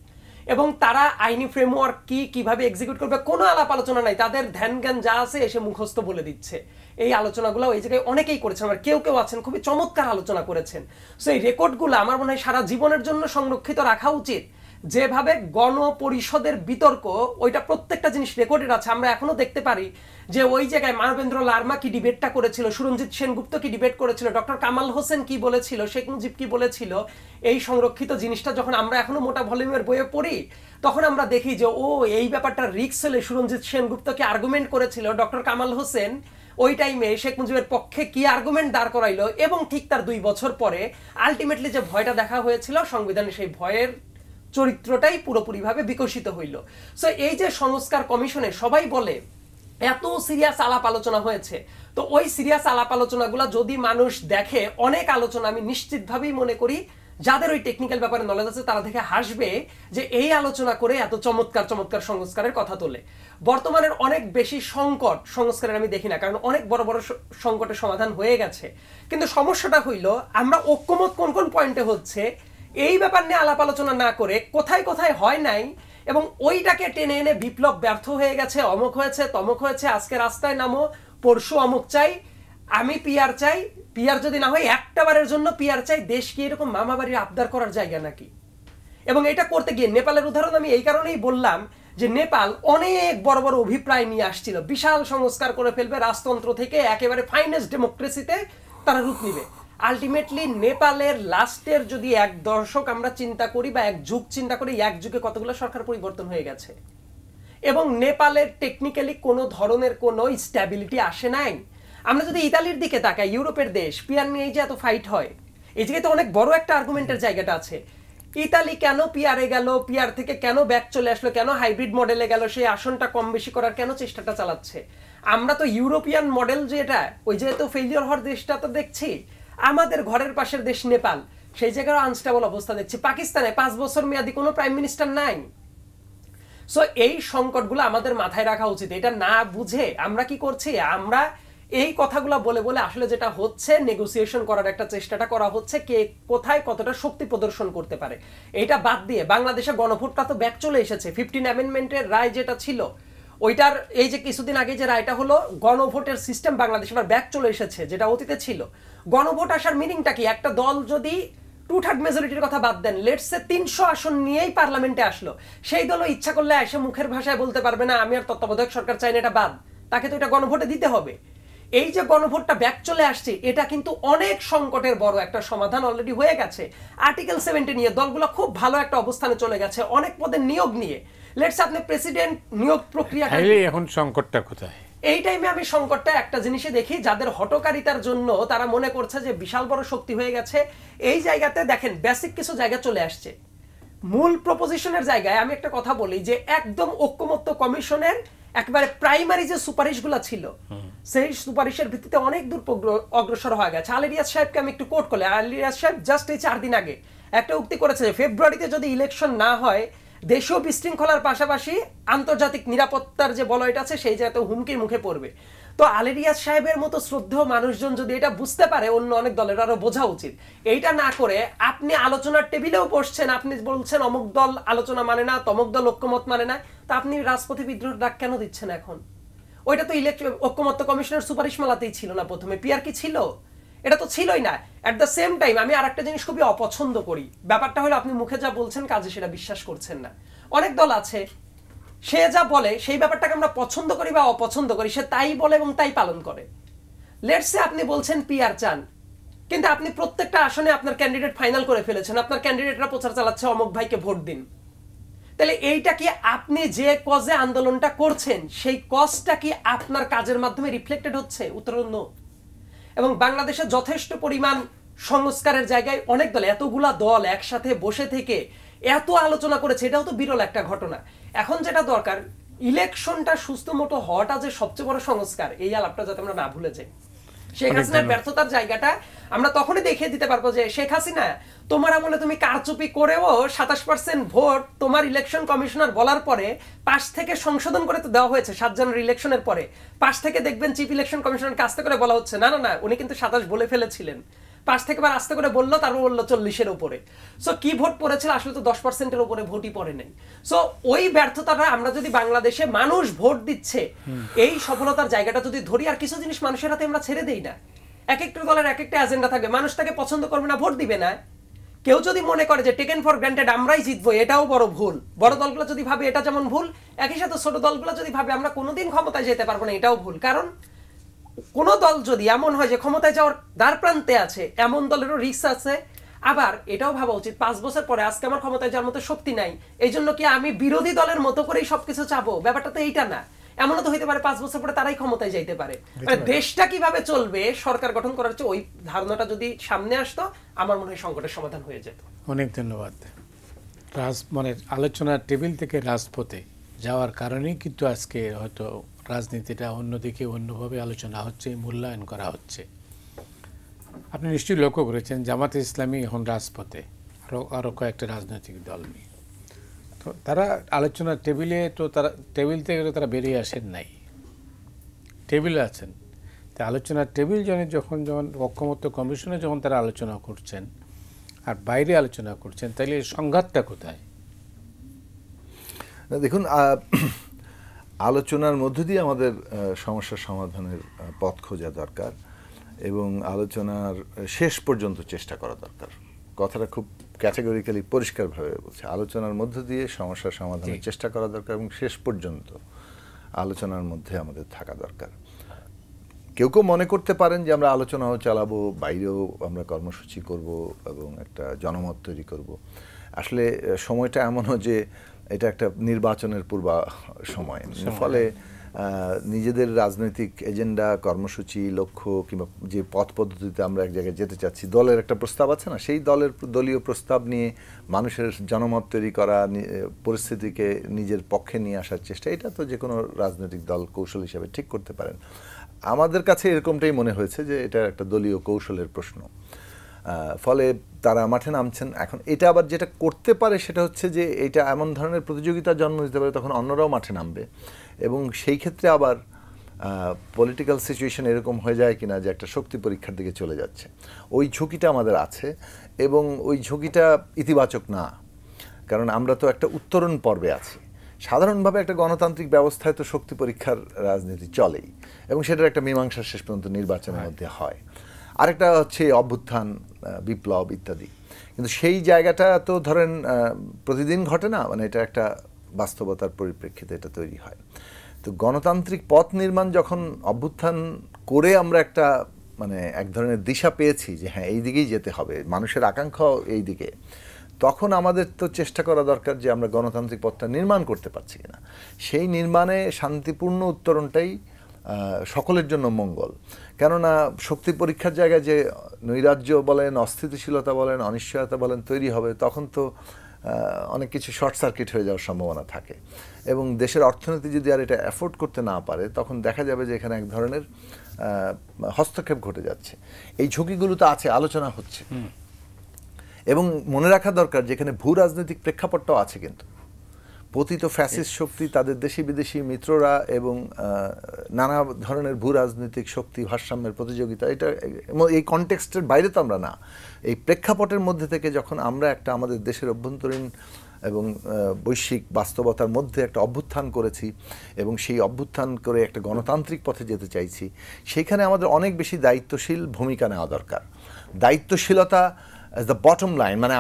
এবং তারা আইনি ফ্রেমওয়ার্ক কি কিভাবে এক্সিকিউট করবে কোনো আলাপ আলোচনা নাই, তাদের ধ্যান জ্ঞান যা আছে এসে মুখস্থ বলে দিচ্ছে। এই আলোচনাগুলো ওই জায়গায় অনেকেই করেছেন, আর কেউ কেউ আছেন খুবই চমৎকার আলোচনা করেছেন। সো এই রেকর্ডগুলো আমার মনে হয় সারা জীবনের জন্য সংরক্ষিত রাখা উচিত। যেভাবে গণপরিষদের বিতর্ক, ওইটা প্রত্যেকটা জিনিস রেকর্ডেড আছে। আমরা এখনো দেখতে পারি যে ওই জায়গায় মানবেন্দ্র লারমা কি ডিবেটটা করেছিল, সুরঞ্জিত সেনগুপ্ত কি ডিবেট করেছিল, ডক্টর কামাল হোসেন কি বলেছিল, শেখ মুজিব কি বলেছিল। এই সংরক্ষিত জিনিসটা যখন আমরা এখনো মোটা ভলিউমের বইয়ে পড়ি, তখন আমরা দেখি যে ও এই ব্যাপারটা রিস্ক হলে সুরঞ্জিত সেনগুপ্তকে আর্গুমেন্ট করেছিল, ডক্টর কামাল হোসেন ওই টাইমে শেখ মুজিবের পক্ষে কি আর্গুমেন্ট দাঁড় করাইলো, এবং ঠিক তার 2 বছর পরে আলটিমেটলি যে ভয়টা দেখা হয়েছিল সংবিধানে, সেই ভয়ের চরিত্রটাই পুরোপুরিভাবে বিকশিত হইল। সো এই যে সংস্কার কমিশনে সবাই বলে এত সিরিয়াস আলাপ আলোচনা হয়েছে, তো ওই সিরিয়াস আলাপ আলোচনাগুলো যদি মানুষ দেখে, অনেক আলোচনা আমি নিশ্চিতভাবেই মনে করি যাদের ওই টেকনিক্যাল ব্যাপারে নলেজ আছে তারা দেখে হাসবে যে এই আলোচনা করে এত চমৎকার চমৎকার সংস্কারের কথা তোলে। বর্তমানের অনেক বেশি সংকট সংস্কারের আমি দেখি না, কারণ অনেক বড় বড় সংকটের সমাধান হয়ে গেছে। কিন্তু সমস্যাটা হইল আমরা ঐক্যমত কোন কোন পয়েন্টে হচ্ছে এই ব্যাপার নিয়ে আলাপ আলোচনা না করে কোথায় কোথায় হয় নাই, এবং ওইটাকে টেনে এনে বিপ্লব ব্যর্থ হয়ে গেছে, অমুক হয়েছে তমুক হয়েছে, আজকে রাস্তায় নামো, পরশু অমুক চাই, আমি পিআর চাই, পিআর যদি না হয় একটা বারের জন্য পিআর চাই। দেশ কি এরকম মামাবাড়ির আবদার করার জায়গা নাকি? এবং এটা করতে গিয়ে নেপালের উদাহরণ আমি এই কারণেই বললাম যে নেপাল অনেক বড় বড় অভিপ্রায় নিয়ে আসছিল, বিশাল সংস্কার করে ফেলবে, রাজতন্ত্র থেকে একেবারে ফাইনেস্ট ডেমোক্রেসিতে তারা রূপ নিবে। আলটিমেটলি নেপালের লাস্টের যদি 1 দশক আমরা চিন্তা করি বা 1 যুগ চিন্তা করি, 1 যুগে কতগুলো সরকার পরিবর্তন হয়ে গেছে, এবং নেপালের টেকনিক্যালি কোনো ধরনের কোনো স্ট্যাবিলিটি আসে নাই। আমরা যদি ইতালির দিকে তাকাই, ইউরোপের দেশ, পিআর নিয়ে যে এত ফাইট হয়, এই জায়গায় তো অনেক বড় একটা আর্গুমেন্টের জায়গাটা আছে। ইতালি কেন পিআরে গেল, পিআর থেকে কেন ব্যাক চলে আসলো, কেন হাইব্রিড মডেলে গেল, সেই আসনটা কম বেশি করার কেন চেষ্টাটা চালাচ্ছে। আমরা তো ইউরোপিয়ান মডেল যেটা, ওই যেহেতু ফেলিওর হওয়ার দেশটা তো দেখছি। আমাদের ঘরের পাশের দেশ নেপাল, সেই জায়গায় আনস্টেবল অবস্থা দেখছি। পাকিস্তানে 5 বছর মেয়াদি কোনো প্রাইম মিনিস্টার নাই। সো এই সংকটগুলো আমাদের মাথায় রাখা উচিত। এটা না বুঝে আমরা কি করছি, আমরা এই কথাগুলো বলে বলে আসলে যেটা হচ্ছে, নেগোসিয়েশন করার একটা চেষ্টাটা করা হচ্ছে, কে কোথায় কতটা শক্তি প্রদর্শন করতে পারে। এটা বাদ দিয়ে বাংলাদেশে গণভোটটা তো ব্যাক চলে এসেছে। 15 অ্যামেন্ডমেন্টের রায় যেটা ছিল, ওইটার এই যে কিছুদিন আগে যে রায়টা হলো, গণভোটের সিস্টেম বাংলাদেশে আবার ব্যাক চলে এসেছে, যেটা অতীতে ছিল। গণভোট আসার মিনিংটা কি? একটা দল যদি 2/3 মেজরিটির কথা বাদ দেন, লেটসে 300 আসন নিয়েই পার্লামেন্টে আসলো, সেই দলও ইচ্ছা করলে এসে মুখের ভাষায় বলতে পারবে না আমি আর তত্ত্বাবধায়ক সরকার চাই না, এটা বাদ, তাকে তো এটা গণভোটে দিতে হবে। এই যে গণভোটটা ব্যাক চলে আসছে, এটা কিন্তু অনেক সংকটের বড় একটা সমাধান অলরেডি হয়ে গেছে। আর্টিকেল 70 নিয়ে দলগুলো খুব ভালো একটা অবস্থানে চলে গেছে, অনেক পদের নিয়োগ নিয়ে। লেটস আপনি প্রেসিডেন্ট নিয়োগ প্রক্রিয়াটা, এখন সংকটটা কোথায়? এই টাইমে আমি সংকটটা একটা জিনিসে দেখি, যাদের হটকারিতার জন্য তারা মনে করছে যে বিশাল বড় শক্তি হয়ে গেছে, এই জায়গাতে দেখেন বেসিক কিছু জায়গা চলে আসছে। মূল প্রপোজিশনের জায়গায় আমি একটা কথা বলি যে একদম ঐক্যমত্য কমিশনের একেবারে প্রাইমারি যে সুপারিশগুলো ছিল, সেই সুপারিশের ভিত্তিতে অনেক দূর অগ্রসর হয়ে গেছে। আলী রিয়াজ সাহেবকে আমি একটু কোট করলে, আলী রিয়াজ সাহেব জাস্ট এই 4 দিন আগে একটা উক্তি করেছে যে ফেব্রুয়ারিতে যদি ইলেকশন না হয়, দেশীয় বিশৃঙ্খলার পাশাপাশি আন্তর্জাতিক নিরাপত্তার যে বলয়টা আছে সেই জায়গাতে হুমকির মুখে পড়বে। তো আলী রিয়াজ সাহেবের মতো শ্রদ্ধেয় মানুষজন যদি এটা বুঝতে পারে, অন্য অনেক দলের আরো বোঝা উচিত। এইটা না করে আপনি আলোচনার টেবিলেও বসছেন, আপনি বলছেন অমুক দল আলোচনা মানে না, তমুক দল ঐক্যমত মানে না, তা আপনি রাজপথে বিদ্রোহ ডাক কেন দিচ্ছেন এখন? ওইটা তো ঐক্যমত্য কমিশনের সুপারিশমালাতেই ছিল না প্রথমে, পিআর কি ছিল? এটা তো ছিলই না। এট দ্য সেম টাইম আমি আরেকটা জিনিস খুবই অপছন্দ করি, ব্যাপারটা হলো আপনি মুখে যা বলছেন কাজে সেটা বিশ্বাস করছেন না। অনেক দল আছে সে যা বলে সেই ব্যাপারটাকে আমরা পছন্দ করি বা অপছন্দ করি, সে তাই বলে এবং তাই পালন করে। লেটস সে আপনি বলছেন পিআর চান, কিন্তু আপনি প্রত্যেকটা আসনে আপনার ক্যান্ডিডেট ফাইনাল করে ফেলেছেন, আপনার ক্যান্ডিডেটরা প্রচার চালাচ্ছে অমুক ভাইকে ভোট দিন। তাহলে এইটা কি আপনি যে কজে আন্দোলনটা করছেন সেই কজটা কি আপনার কাজের মাধ্যমে রিফ্লেক্টেড হচ্ছে? উত্তর নো। এবং বাংলাদেশে যথেষ্ট পরিমাণ সংস্কারের জায়গায় অনেক দল, এতগুলা দল একসাথে বসে থেকে এত আলোচনা করেছে, এটাও তো বিরল একটা ঘটনা। এখন যেটা দরকার, ইলেকশনটা সুস্থ মতো হওয়াটা যে সবচেয়ে বড় সংস্কার, এই আলাপটা যাতে আমরা না ভুলে যাই। শেখ হাসিনার ব্যর্থতার জায়গাটা আমরা তখনই দেখিয়ে দিতে পারবো যে শেখ হাসিনা তোমার আমলে তুমি কারচুপি করেও 27% ভোট তোমার ইলেকশন কমিশনার বলার পরে পাশ থেকে সংশোধন করে তো দেওয়া হয়েছে 7 জানুয়ারি ইলেকশনের পরে। পাশ থেকে দেখবেন চিফ ইলেকশন কমিশনার কাছ থেকে বলা হচ্ছে না না না উনি কিন্তু 27 বলে ফেলেছিলেন, পাশ থেকে বার আস্তে করে বললো, তারপর বললো 40-এর উপরে। সো কি ভোট পড়েছিল? আসলে তো 10%-এর উপরে ভোটই পড়ে নাই। সো ওই ব্যর্থতাটা আমরা যদি বাংলাদেশে মানুষ ভোট দিচ্ছে এই সফলতার জায়গাটা যদি ধরি, আর কিছু জিনিস মানুষের হাতে আমরা ছেড়ে দেই না। এক একটা দলের এক একটা এজেন্ডা থাকবে, মানুষ তাকে পছন্দ করবে না, ভোট দিবে না। কেউ যদি মনে করে যে টেকেন ফর গ্রান্টেড আমরাই জিতবো, এটাও বড় ভুল। বড় দলগুলো যদি ভাবে এটা যেমন ভুল, একই সাথে ছোট দলগুলো যদি ভাবে আমরা কোনোদিন ক্ষমতায় যেতে পারবো না, এটাও ভুল। কারণ কোন দল যদি এমন হয় যে ক্ষমতায় যাওয়ার দ্বার প্রান্তে আছে, এমন দলেরও রিস্ক আছে। আবার এটাও ভাবা উচিত 5 বছর পরে আজকে আমার ক্ষমতায় যাওয়ার মতো শক্তি নাই, এই জন্য কি আমি বিরোধী দলের মতো করেই সবকিছু চাবো? ব্যাপারটা তো এইটা না। এমনও তো হইতে পারে 5 বছর পরে তারাই ক্ষমতায় যাইতে পারে। দেশটা কিভাবে চলবে সরকার গঠন করার চেয়ে ওই ধারণাটা যদি সামনে আসতো, আমার মনে হয় সংকটের সমাধান হয়ে যেত। অনেক ধন্যবাদ। মানে আলোচনার টেবিল থেকে রাজপথে যাওয়ার কারণেই কিন্তু আজকে হয়তো রাজনীতিটা অন্যদিকে অন্যভাবে আলোচনা হচ্ছে, মূল্যায়ন করা হচ্ছে। আপনি নিশ্চয়ই লক্ষ্য করেছেন জামাতে ইসলামী এখন রাজপথে, আরও কয়েকটা রাজনৈতিক দল নিয়ে। তো তারা আলোচনার টেবিলে, তো তারা টেবিল থেকে তারা বেরিয়ে আসেন নাই, টেবিলে আছেন। তা আলোচনার টেবিল যখন ঐক্যমত্য কমিশনে যখন তারা আলোচনা করছেন আর বাইরে আলোচনা করছেন, তাইলে সংঘাতটা কোথায়? দেখুন, আলোচনার মধ্য দিয়ে আমাদের সমস্যার সমাধানের পথ খোঁজা দরকার এবং আলোচনার শেষ পর্যন্ত চেষ্টা করা দরকার। কথাটা খুব ক্যাটেগরিক্যালি পরিষ্কারভাবে বলছে, আলোচনার মধ্য দিয়ে সমস্যার সমাধানের চেষ্টা করা দরকার এবং শেষ পর্যন্ত আলোচনার মধ্যে আমাদের থাকা দরকার। কেউ কেউ মনে করতে পারেন যে আমরা আলোচনাও চালাবো, বাইরেও আমরা কর্মসূচি করব এবং একটা জনমত তৈরি করব। আসলে সময়টা এমনও যে এটা একটা নির্বাচনের পূর্ব সময়, ফলে নিজেদের রাজনৈতিক এজেন্ডা, কর্মসূচি, লক্ষ্য কিংবা যে পথ পদ্ধতিতে আমরা এক জায়গায় যেতে চাচ্ছি, দলের একটা প্রস্তাব আছে না, সেই দলীয় প্রস্তাব নিয়ে মানুষের জনমত তৈরি করা, পরিস্থিতিকে নিজের পক্ষে নিয়ে আসার চেষ্টা, এটা তো যে কোনো রাজনৈতিক দল কৌশল হিসেবে ঠিক করতে পারেন। আমাদের কাছে এরকমটাই মনে হয়েছে যে এটা একটা দলীয় কৌশলের প্রশ্ন, ফলে তারা মাঠে নামছেন। এখন এটা আবার যেটা করতে পারে সেটা হচ্ছে যে এটা এমন ধরনের প্রতিযোগিতার জন্ম দিতে পারে, তখন অন্যরাও মাঠে নামবে এবং সেই ক্ষেত্রে আবার পলিটিক্যাল সিচুয়েশন এরকম হয়ে যায় কিনা যে একটা শক্তি পরীক্ষার দিকে চলে যাচ্ছে। ওই ঝুঁকিটা আমাদের আছে এবং ওই ঝুঁকিটা ইতিবাচক না, কারণ আমরা তো একটা উত্তরণ পর্বে আছি। সাধারণভাবে একটা গণতান্ত্রিক ব্যবস্থায় তো শক্তি পরীক্ষার রাজনীতি চলেই এবং সেটার একটা মীমাংসা শেষ পর্যন্ত নির্বাচনের মধ্যে হয়। আরেকটা হচ্ছে অভ্যুত্থান, বিপ্লব ইত্যাদি, কিন্তু সেই জায়গাটা তো ধরেন প্রতিদিন ঘটে না, মানে এটা একটা বাস্তবতার পরিপ্রেক্ষিতে এটা তৈরি হয়। তো গণতান্ত্রিক পথ নির্মাণ যখন অভ্যুত্থান করে আমরা একটা মানে এক ধরনের দিশা পেয়েছি যে হ্যাঁ এই দিকেই যেতে হবে, মানুষের আকাঙ্ক্ষাও এই দিকে, তখন আমাদের তো চেষ্টা করা দরকার যে আমরা গণতান্ত্রিক পথটা নির্মাণ করতে পারছি কিনা। সেই নির্মাণে শান্তিপূর্ণ উত্তরণটাই সকলের জন্য মঙ্গল। কেননা শক্তি পরীক্ষার জায়গায় যে নৈরাজ্য বলেন, অস্থিতিশীলতা বলেন, অনিশ্চয়তা বলেন তৈরি হবে, তখন তো অনেক কিছু শর্ট সার্কিট হয়ে যাওয়ার সম্ভাবনা থাকে এবং দেশের অর্থনীতি যদি আর এটা অ্যাফোর্ড করতে না পারে তখন দেখা যাবে যে এখানে এক ধরনের হস্তক্ষেপ ঘটে যাচ্ছে। এই ঝুঁকিগুলো তো আছে, আলোচনা হচ্ছে। এবং মনে রাখা দরকার যেখানে ভূ রাজনৈতিক প্রেক্ষাপটটাও আছে, কিন্তু পতিত ফ্যাসিস্ট শক্তি, তাদের দেশি বিদেশি মিত্ররা এবং নানা ধরনের ভূ রাজনৈতিক শক্তি, ভারসাম্যের প্রতিযোগিতা, এটা এই কনটেক্সটের বাইরে তো আমরা না। এই প্রেক্ষাপটের মধ্যে থেকে যখন আমরা একটা আমাদের দেশের অভ্যন্তরীণ এবং বৈশ্বিক বাস্তবতার মধ্যে একটা অভ্যুত্থান করেছি এবং সেই অভ্যুত্থান করে একটা গণতান্ত্রিক পথে যেতে চাইছি, সেইখানে আমাদের অনেক বেশি দায়িত্বশীল ভূমিকা নেওয়া দরকার। দায়িত্বশীলতা অ্যাজ দ্য বটম লাইন, মানে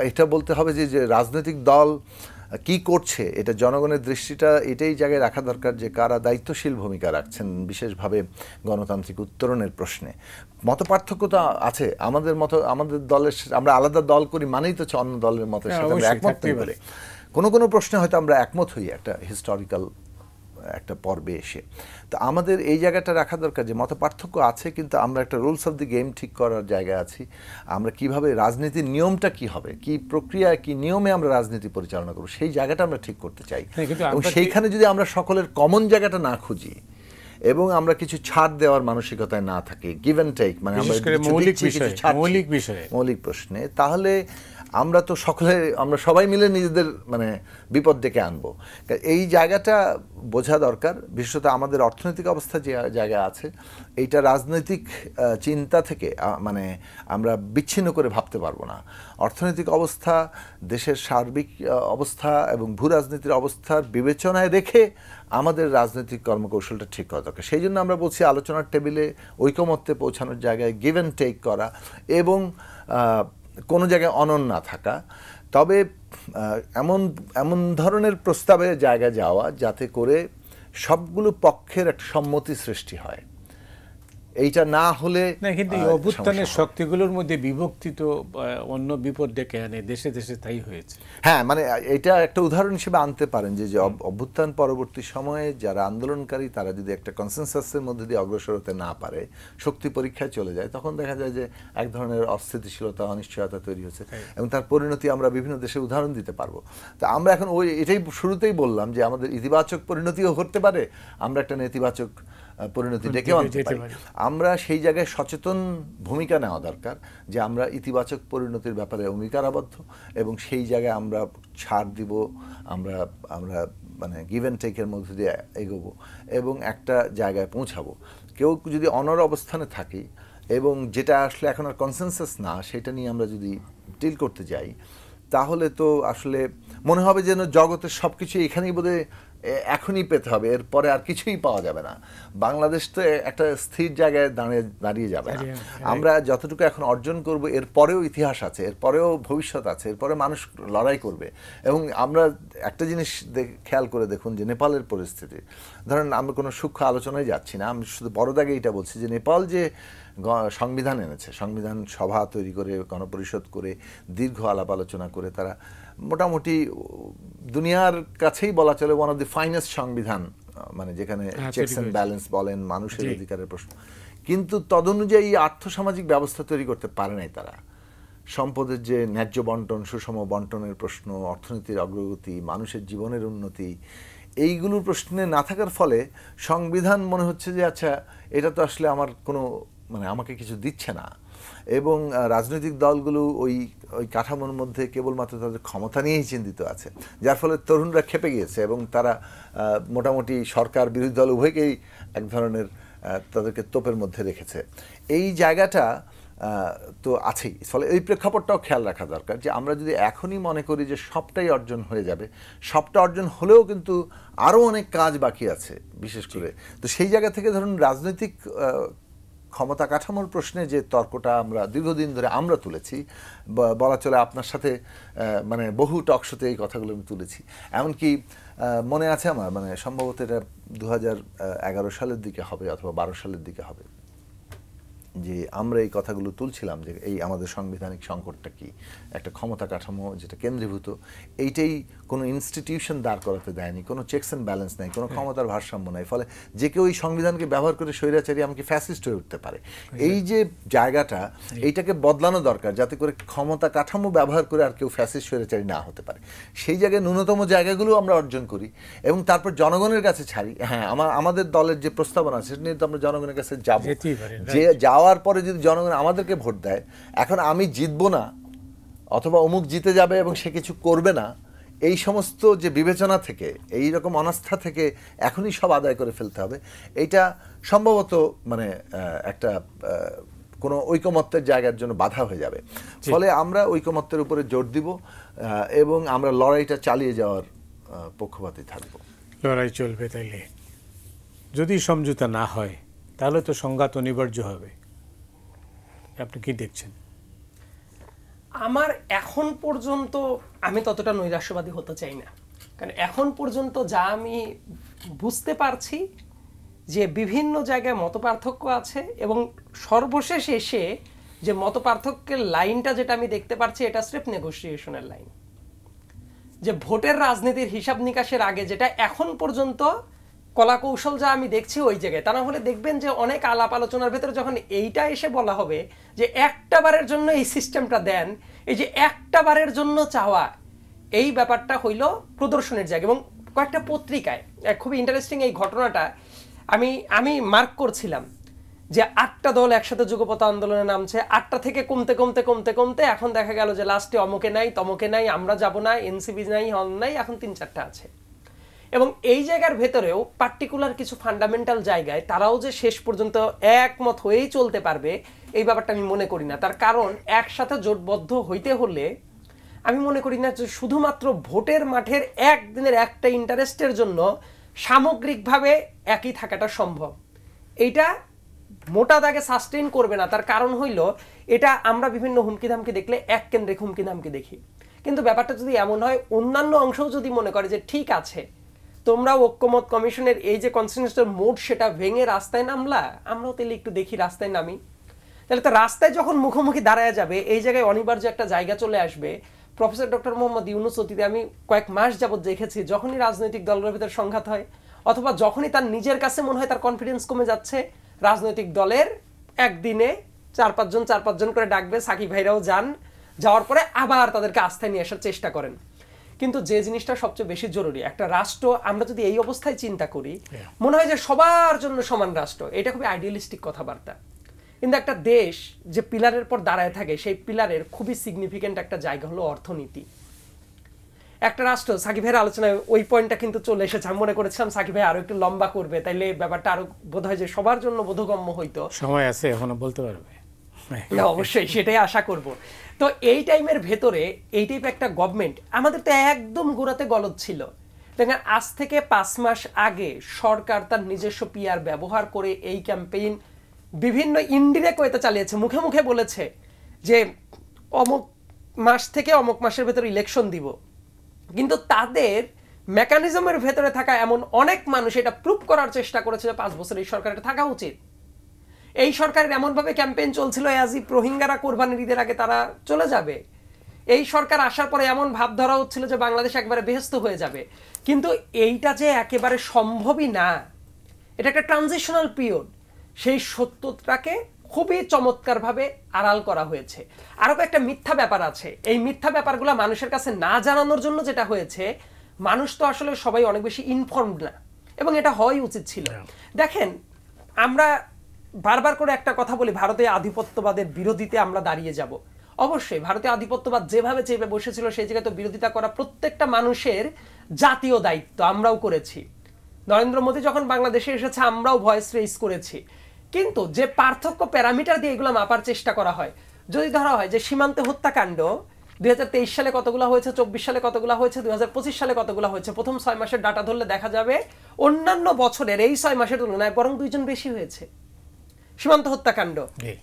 এটা বলতে হবে যে রাজনৈতিক দল কি করছে, এটা জনগণের দৃষ্টিটা এটাই জায়গায় রাখা দরকার যে কারা দায়িত্বশীল ভূমিকা রাখছেন বিশেষভাবে গণতান্ত্রিক উত্তরণের প্রশ্নে। মত পার্থক্য তো আছে, আমাদের দলের, আমরা আলাদা দল করি মানেই তো অন্য দলের মতের সাথে আমরা একমত হই বলে। কোনো প্রশ্নে হয়তো আমরা একমত হই একটা হিস্টোরিক্যাল একটা পর্বে এসে। তো আমাদের এই জায়গাটা রাখা দরকার যে মত পার্থক্য আছে, কিন্তু আমরা একটা রুলস অফ দি গেম ঠিক করার জায়গায় আছি। আমরা কিভাবে রাজনীতির নিয়মটা কি হবে, কি প্রক্রিয়ায় কি নিয়মে আমরা রাজনীতি পরিচালনা করব, সেই জায়গাটা আমরা ঠিক করতে চাই। এবং সেইখানে যদি আমরা সকলের কমন জায়গাটা না খুঁজি এবং আমরা কিছু ছাড় দেওয়ার মানসিকতায় না থাকি, গিভ অ্যান্ড টেক, মানে আমরা মৌলিক প্রশ্নে, তাহলে আমরা তো আমরা সবাই মিলে নিজেদের মানে বিপদ ডেকে আনবো। এই জায়গাটা বোঝা দরকার। বিশেষত আমাদের অর্থনৈতিক অবস্থা যে জায়গা আছে, এইটা রাজনৈতিক চিন্তা থেকে মানে আমরা বিচ্ছিন্ন করে ভাবতে পারবো না। অর্থনৈতিক অবস্থা, দেশের সার্বিক অবস্থা এবং ভূ রাজনীতির অবস্থার বিবেচনায় রেখে আমাদের রাজনৈতিক কর্মকৌশলটা ঠিক করা দরকার। সেই জন্য আমরা বলছি আলোচনার টেবিলে ঐকমত্যে পৌঁছানোর জায়গায় গিভ অ্যান্ড টেক করা এবং কোনো জায়গায় অনন্য না থাকা। তবে এমন ধরনের প্রস্তাবে জায়গা যাওয়া যাতে করে সবগুলো পক্ষের একটা সম্মতি সৃষ্টি হয়। এইটা না হলে না, কিন্তু অভ্যুত্থানের শক্তিগুলোর মধ্যে বিভক্তি তো অন্য বিপদ ডেকে আনে, দেশে দেশে তাই হয়েছে। হ্যাঁ, মানে এটা একটা উদাহরণ হিসেবে আনতে পারেন যে অভ্যুত্থান পরবর্তী সময়ে যারা আন্দোলনকারী তারা যদি একটা কনসেনসাসের মধ্যে দিয়ে অগ্রসর হতে না পারে, শক্তি পরীক্ষায় চলে যায়, তখন দেখা যায় যে এক ধরনের অস্থিতিশীলতা, অনিশ্চয়তা তৈরি হচ্ছে এবং তার পরিণতি আমরা বিভিন্ন দেশে উদাহরণ দিতে পারবো। তো আমরা এখন এটাই শুরুতেই বললাম যে আমাদের ইতিবাচক পরিণতিও ঘটতে পারে, আমরা একটা নেতিবাচক পরিণতি ডেকেও আনতে পারি। আমরা সেই জায়গায় সচেতন ভূমিকা নেওয়া দরকার যে আমরা ইতিবাচক পরিণতির ব্যাপারে অঙ্গীকারাবদ্ধ এবং সেই জায়গায় আমরা ছাড় দিব, আমরা মানে গিভ অ্যান্ড টেকের মধ্যে দিয়ে এগোবো এবং একটা জায়গায় পৌঁছাবো। কেউ যদি অনড় অবস্থানে থাকি এবং যেটা আসলে এখন আর কনসেনসাস না, সেটা নিয়ে আমরা যদি ডিল করতে যাই, তাহলে তো আসলে মনে হবে যেন জগতের সব কিছু এখানেই বোধহয় এখনই পেতে হবে, এরপরে আর কিছুই পাওয়া যাবে না। বাংলাদেশ তো একটা স্থির জায়গায় দাঁড়িয়ে যাবে না। আমরা যতটুকু এখন অর্জন করব, এরপরেও ইতিহাস আছে, এরপরেও ভবিষ্যৎ আছে, এরপরে মানুষ লড়াই করবে। এবং আমরা একটা জিনিস খেয়াল করে দেখুন যে নেপালের পরিস্থিতি, ধরেন আমরা কোনো সূক্ষ্ম আলোচনায় যাচ্ছি না, আমি শুধু বড় দাগে এটা বলছি যে নেপাল যে সংবিধান এনেছে, সংবিধান সভা তৈরি করে, গণপরিষদ করে, দীর্ঘ আলাপ আলোচনা করে তারা মোটামুটি দুনিয়ার কাছেই বলা চলে ওয়ান অফ দি ফাইনেস্ট সংবিধান, মানে যেখানে চেকস অ্যান্ড ব্যালেন্স বলেন, মানুষের অধিকারের প্রশ্ন, কিন্তু তদনুযায়ী আর্থসামাজিক ব্যবস্থা তৈরি করতে পারে নাই তারা। সম্পদের যে ন্যায্য বন্টন, সুষম বন্টনের প্রশ্ন, অর্থনীতির অগ্রগতি, মানুষের জীবনের উন্নতি, এইগুলোর প্রশ্নে না থাকার ফলে সংবিধান মনে হচ্ছে যে আচ্ছা এটা তো আসলে আমার কোনো মানে আমাকে কিছু দিচ্ছে না। এবং রাজনৈতিক দলগুলো ওই কাঠামোর মধ্যে কেবলমাত্র তাদের ক্ষমতা নিয়েই চিন্তিত আছে, যার ফলে তরুণরা খেপে গিয়েছে এবং তারা মোটামুটি সরকার বিরোধী দল উভয়কেই এক ধরনের তাদেরকে তোপের মধ্যে রেখেছে। এই জায়গাটা তো আছেই। ফলে এই প্রেক্ষাপটটাও খেয়াল রাখা দরকার যে আমরা যদি এখনই মনে করি যে সবটাই অর্জন হয়ে যাবে, সবটা অর্জন হলেও কিন্তু আরও অনেক কাজ বাকি আছে বিশেষ করে। তো সেই জায়গা থেকে ধরুন রাজনৈতিক ক্ষমতা কাঠামোর প্রশ্নে যে তর্কটা আমরা দীর্ঘদিন ধরে আমরা তুলেছি, বলা চলে আপনার সাথে মানে বহু টকশোতে এই কথাগুলো আমি তুলেছি। এমনকি মনে আছে আমার, মানে সম্ভবত এটা 2011 সালের দিকে হবে অথবা 12 সালের দিকে হবে, যে আমরা এই কথাগুলো তুলছিলাম যে এই আমাদের সাংবিধানিক সংকটটা কি, একটা ক্ষমতা কাঠামো যেটা কেন্দ্রীভূত, এইটাই কোনো ইনস্টিটিউশন দাঁড় করাতে দেয়নি, কোনো চেকস অ্যান্ড ব্যালেন্স নাই, কোনো ক্ষমতার ভারসাম্য নাই, ফলে যে কেউ এই সংবিধানকে ব্যবহার করে স্বৈরাচারী এমনকি ফ্যাসিস্ট হয়ে উঠতে পারে। এই যে জায়গাটা, এইটাকে বদলানো দরকার যাতে করে ক্ষমতা কাঠামো ব্যবহার করে আর কেউ ফ্যাসিস্ট স্বৈরাচারী না হতে পারে। সেই জায়গায় ন্যূনতম জায়গাগুলো আমরা অর্জন করি এবং তারপর জনগণের কাছে ছাড়ি। হ্যাঁ, আমাদের দলের যে প্রস্তাবনা আছে সেটা নিয়ে তো আমরা জনগণের কাছে যাব, যে যাওয়ার পরে যদি জনগণ আমাদেরকে ভোট দেয়, এখন আমি জিতবো না অথবা অমুক জিতে যাবে এবং সে কিছু করবে না, এই সমস্ত যে বিবেচনা থেকে, এই রকম অনাস্থা থেকে এখনই সব আদায় করে ফেলতে হবে, এইটা সম্ভবত মানে একটা কোনো ঐকমত্যের জায়গার জন্য বাধা হয়ে যাবে। ফলে আমরা ঐকমত্যের উপরে জোর দিব এবং আমরা লড়াইটা চালিয়ে যাওয়ার পক্ষপাতী থাকব। লড়াই চলবে। তাইলে যদি সমঝোতা না হয় তাহলে তো সংঘাত অনিবার্য হবে। আপনি কি দেখছেন? আমার এখন পর্যন্ত, আমি ততটা নৈরাশ্যবাদী হতে চাই না, কারণ এখন পর্যন্ত যা আমি বুঝতে পারছি যে বিভিন্ন জায়গায় মতপার্থক্য আছে এবং সর্বশেষ এসে যে মতপার্থক্যের লাইনটা যেটা আমি দেখতে পারছি, এটা স্রেফ নেগোসিয়েশনের লাইন। যে ভোটের রাজনীতির হিসাব নিকাশের আগে যেটা এখন পর্যন্ত কলা কৌশল যা আমি দেখছি ওই জায়গায়, তা না হলে দেখবেন যে অনেক আলাপ আলোচনার ভেতরে যখন এইটা এসে বলা হবে যে একটা বারের জন্য এই সিস্টেমটা দেন, এই যে একটা বারের জন্য চাওয়া, এই ব্যাপারটা হইল প্রদর্শনের জায়গা। এবং কয়েকটা পত্রিকায় খুবই ইন্টারেস্টিং এই ঘটনাটা আমি মার্ক করছিলাম যে 8টা দল একসাথে যুগপথ আন্দোলনে নামছে, 8টা থেকে কমতে কমতে কমতে কমতে এখন দেখা গেল যে লাস্টে অমুকে নাই, তমকে নাই, আমরা যাব না, এনসিপি নাই, হন নাই, এখন 3-4টা আছে। এবং এই জায়গার ভেতরেও পার্টিকুলার কিছু ফান্ডামেন্টাল জায়গায় তারাও যে শেষ পর্যন্ত একমত হয়েই চলতে পারবে, এই ব্যাপারটা আমি মনে করি না। তার কারণ একসাথে জোটবদ্ধ হইতে হলে আমি মনে করি না যে শুধুমাত্র ভোটের মাঠের একদিনের একটা ইন্টারেস্টের জন্য সামগ্রিকভাবে একই থাকাটা সম্ভব। এইটা মোটা দাগে সাস্টেইন করবে না। তার কারণ হইল এটা আমরা বিভিন্ন হুমকি ধামকি দেখলে এক কেন্দ্রিক হুমকি ধামকি দেখি, কিন্তু ব্যাপারটা যদি এমন হয় অন্যান্য অংশও যদি মনে করে যে ঠিক আছে তোমরা ঐক্যমত কমিশনের এই যে কনসেনসাসের মোড সেটা ভেঙে রাস্তায় নামলা, আমরাও তাহলে একটু দেখি রাস্তায় নামি, তাহলে তো রাস্তায় যখন মুখোমুখি দাঁড়ায় যাবে এই জায়গায় অনিবার্য একটা জায়গা চলে আসবে। প্রফেসর ডক্টর মোহাম্মদ ইউনূস অতীতে আমি কয়েক মাস যাবত দেখেছি যখনই রাজনৈতিক দলের ভিতরে সংঘাত হয় অথবা যখনই তার নিজের কাছে মনে হয় তার কনফিডেন্স কমে যাচ্ছে, রাজনৈতিক দলের একদিনে 4-5 জন করে ডাকবে, সাকিব ভাইরাও যাওয়ার পরে আবার তাদেরকে আস্থায় নিয়ে আসার চেষ্টা করেন। কিন্তু যে জিনিসটা সবচেয়ে বেশি জরুরি, একটা রাষ্ট্র আমরা যদি এই অবস্থায় চিন্তা করি, মনে হয় যে সবার জন্য সমান রাষ্ট্র, এটা খুবই আইডিয়ালিস্টিক কথাবার্তা। কিন্তু একটা দেশ যে পিলারের পর দাঁড়ায় থাকে সেই পিলারের খুবই সিগনিফিকেন্ট একটা জায়গা হলো অর্থনীতি। একটা রাষ্ট্র, সাকিব ভাইয়ের আলোচনায় ওই পয়েন্টটা কিন্তু চলে এসেছে, আমি মনে করেছিলাম সাকিব ভাই আরো একটু লম্বা করবে, তাইলে ব্যাপারটা আরো বোধ হয় যে সবার জন্য বোধগম্য হইতো। সময় আছে এখনো বলতে পারবে, অবশ্যই সেটাই আশা করব। তো এই টাইমের ভেতরে এই টাইপ একটা গভর্নমেন্ট আমাদের তো একদম গোড়াতে গলদ ছিল। দেখেন আজ থেকে 5 মাস আগে সরকার তার নিজস্ব পিআর ব্যবহার করে এই ক্যাম্পেইন বিভিন্ন ইনডিরেক্ট ওয়েতে চালিয়েছে, মুখে মুখে বলেছে যে অমুক মাস থেকে অমুক মাসের ভেতরে ইলেকশন দিব, কিন্তু তাদের মেকানিজমের ভেতরে থাকা এমন অনেক মানুষ এটা প্রুভ করার চেষ্টা করেছে যে 5 বছর এই সরকারের থাকা উচিত। এই সরকারের এমনভাবে ক্যাম্পেইন চলছিল অ্যাজিপ রোহিঙ্গারা কোরবানির ঈদের আগে তারা চলে যাবে। এই সরকার আসার পরে এমন ভাব ধরা হচ্ছিল যে বাংলাদেশ একবারে বেহেস্ত হয়ে যাবে, কিন্তু এইটা যে একেবারে সম্ভবই না, এটা একটা ট্রানজিশনাল পিরিয়ড। সেই সত্যটাকে খুবই চমৎকারভাবে আড়াল করা হয়েছে। আরও একটা মিথ্যা ব্যাপার আছে, এই মিথ্যা ব্যাপারগুলো মানুষের কাছে না জানানোর জন্য যেটা হয়েছে, মানুষ তো আসলে সবাই অনেক বেশি ইনফর্মড না এবং এটা হওয়াই উচিত ছিল। দেখেন আমরা বারবার করে একটা কথা বলি, ভারতীয় আধিপত্যবাদের বিরোধিতে আমরা দাঁড়িয়ে যাব। অবশ্যই ভারতীয় আধিপত্যবাদ যেভাবে চেপে বসেছিল সেই জায়গায় তো বিরোধিতা করা প্রত্যেকটা মানুষের জাতীয় দায়িত্ব, আমরাও করেছি। নরেন্দ্র মোদী যখন বাংলাদেশে এসেছে আমরাও ভয়েস রেইজ করেছি, কিন্তু যে পার্থক্য প্যারামিটার দিয়ে এগুলো মাপার চেষ্টা করা হয়, যদি ধরা হয় যে সীমান্তে হত্যাকাণ্ড 2023 সালে কতগুলো হয়েছে, 24 সালে কতগুলো হয়েছে, 2025 সালে কতগুলো হয়েছে, প্রথম 6 মাসের ডাটা ধরলে দেখা যাবে অন্যান্য বছরের এই 6 মাসের তুলনায় বরং 2 জন বেশি হয়েছে। সীমান্ত হত্যাকাণ্ড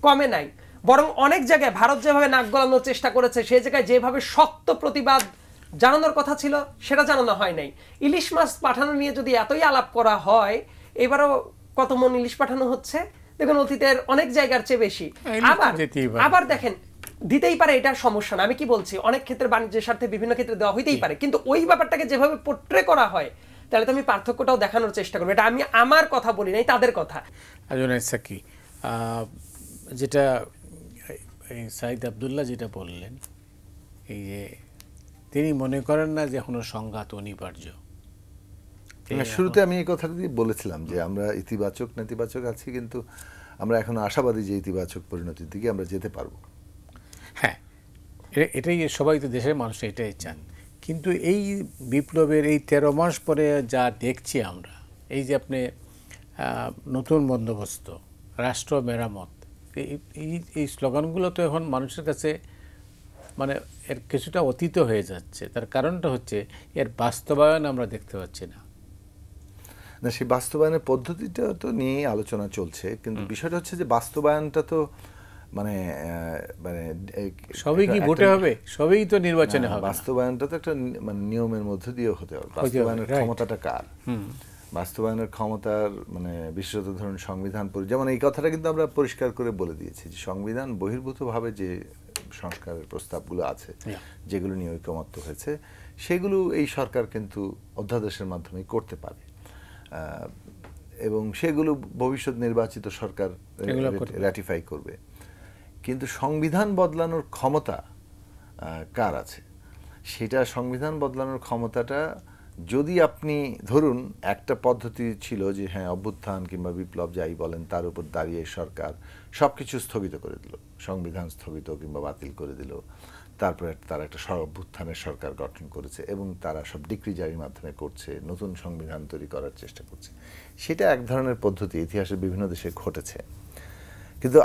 কমে নাই, বরং অনেক জায়গায় ভারত যেভাবে নাক গলানোর চেষ্টা করেছে সেই জায়গায় যেভাবে শক্ত প্রতিবাদ জানানোর কথা ছিল সেটা জানানো হয় নাই। ইলিশ মাছ পাঠানো নিয়ে যদি এতই আলাপ করা হয়, এবারও কত মন ইলিশ পাঠানো হচ্ছে দেখুন, অতীতের অনেক জায়গার চেয়ে বেশি। আবার দেখেন, দিতেই পারে, এটা সমস্যা না, আমি কি বলছি, অনেক ক্ষেত্রে বাণিজ্যের স্বার্থে বিভিন্ন ক্ষেত্রে দেওয়া হইতেই পারে, কিন্তু ওই ব্যাপারটাকে যেভাবে পোর্ট্রে করা হয় তাহলে তো আমি পার্থক্যটাও দেখানোর চেষ্টা করবো। এটা আমি আমার কথা বলি নাই, তাদের কথা। জুনায়েদ সাকি, যেটা সাইদ আব্দুল্লাহ যেটা বললেন, এই যে তিনি মনে করেন না যে এখনো সংঘাত অনিবার্য। শুরুতে আমি এই কথাটা দিয়ে বলেছিলাম যে আমরা ইতিবাচক নেতিবাচক আছি, কিন্তু আমরা এখন আশাবাদী যে ইতিবাচক পরিণতির দিকে আমরা যেতে পারবো। হ্যাঁ, এটাই সবাই তো দেশের মানুষ এটাই চান, কিন্তু এই বিপ্লবের এই 13 মাস পরে যা দেখছি আমরা, এই যে আপনি নতুন বন্দোবস্ত, রাষ্ট্র মেরামত, এই স্লোগানগুলো তো এখন মানুষের কাছে মানে এর কিছুটা অতীত হয়ে যাচ্ছে। তার কারণটা হচ্ছে এর বাস্তবায়ন আমরা দেখতে পাচ্ছি না। না, সেই বাস্তবায়নের পদ্ধতিটা তো নিয়েই আলোচনা চলছে, কিন্তু বিষয়টা হচ্ছে যে বাস্তবায়নটা তো মানে মানে সবই কি ভোটে হবে, সবই তো নির্বাচনে হবে। বাস্তবায়নটা তো একটা মানে নিয়মের মধ্যে দিয়ে হতে হবে। বাস্তবায়নের ক্ষমতাটা কার? বাস্তবায়নের ক্ষমতার মানে বিশেষত ধরুন সংবিধান, যেমন এই কথাটা কিন্তু আমরা পরিষ্কার করে বলে দিয়েছি যে সংবিধান বহির্ভূতভাবে যে সংস্কারের প্রস্তাবগুলো আছে, যেগুলো নিয়ে ঐকমত্য হয়েছে, সেগুলো এই সরকার কিন্তু অধ্যাদেশের মাধ্যমে করতে পারে, এবং সেগুলো ভবিষ্যৎ নির্বাচিত সরকার র্যাটিফাই করবে। কিন্তু সংবিধান বদলানোর ক্ষমতা কার আছে? সেটা সংবিধান বদলানোর ক্ষমতাটা যদি আপনি ধরুন একটা পদ্ধতি ছিল যে হ্যাঁ অভ্যুত্থান কিংবা বিপ্লব যাই বলেন তার উপর দাঁড়িয়ে সরকার সব কিছু স্থগিত করে দিল, সংবিধান স্থগিত কিংবা বাতিল করে দিল, তারপরে তারা একটা অভ্যুত্থানের সরকার গঠন করেছে এবং তারা সব ডিক্রি জারির মাধ্যমে করছে, নতুন সংবিধান তৈরি করার চেষ্টা করছে, সেটা এক ধরনের পদ্ধতি ইতিহাসের বিভিন্ন দেশে ঘটেছে। কিন্তু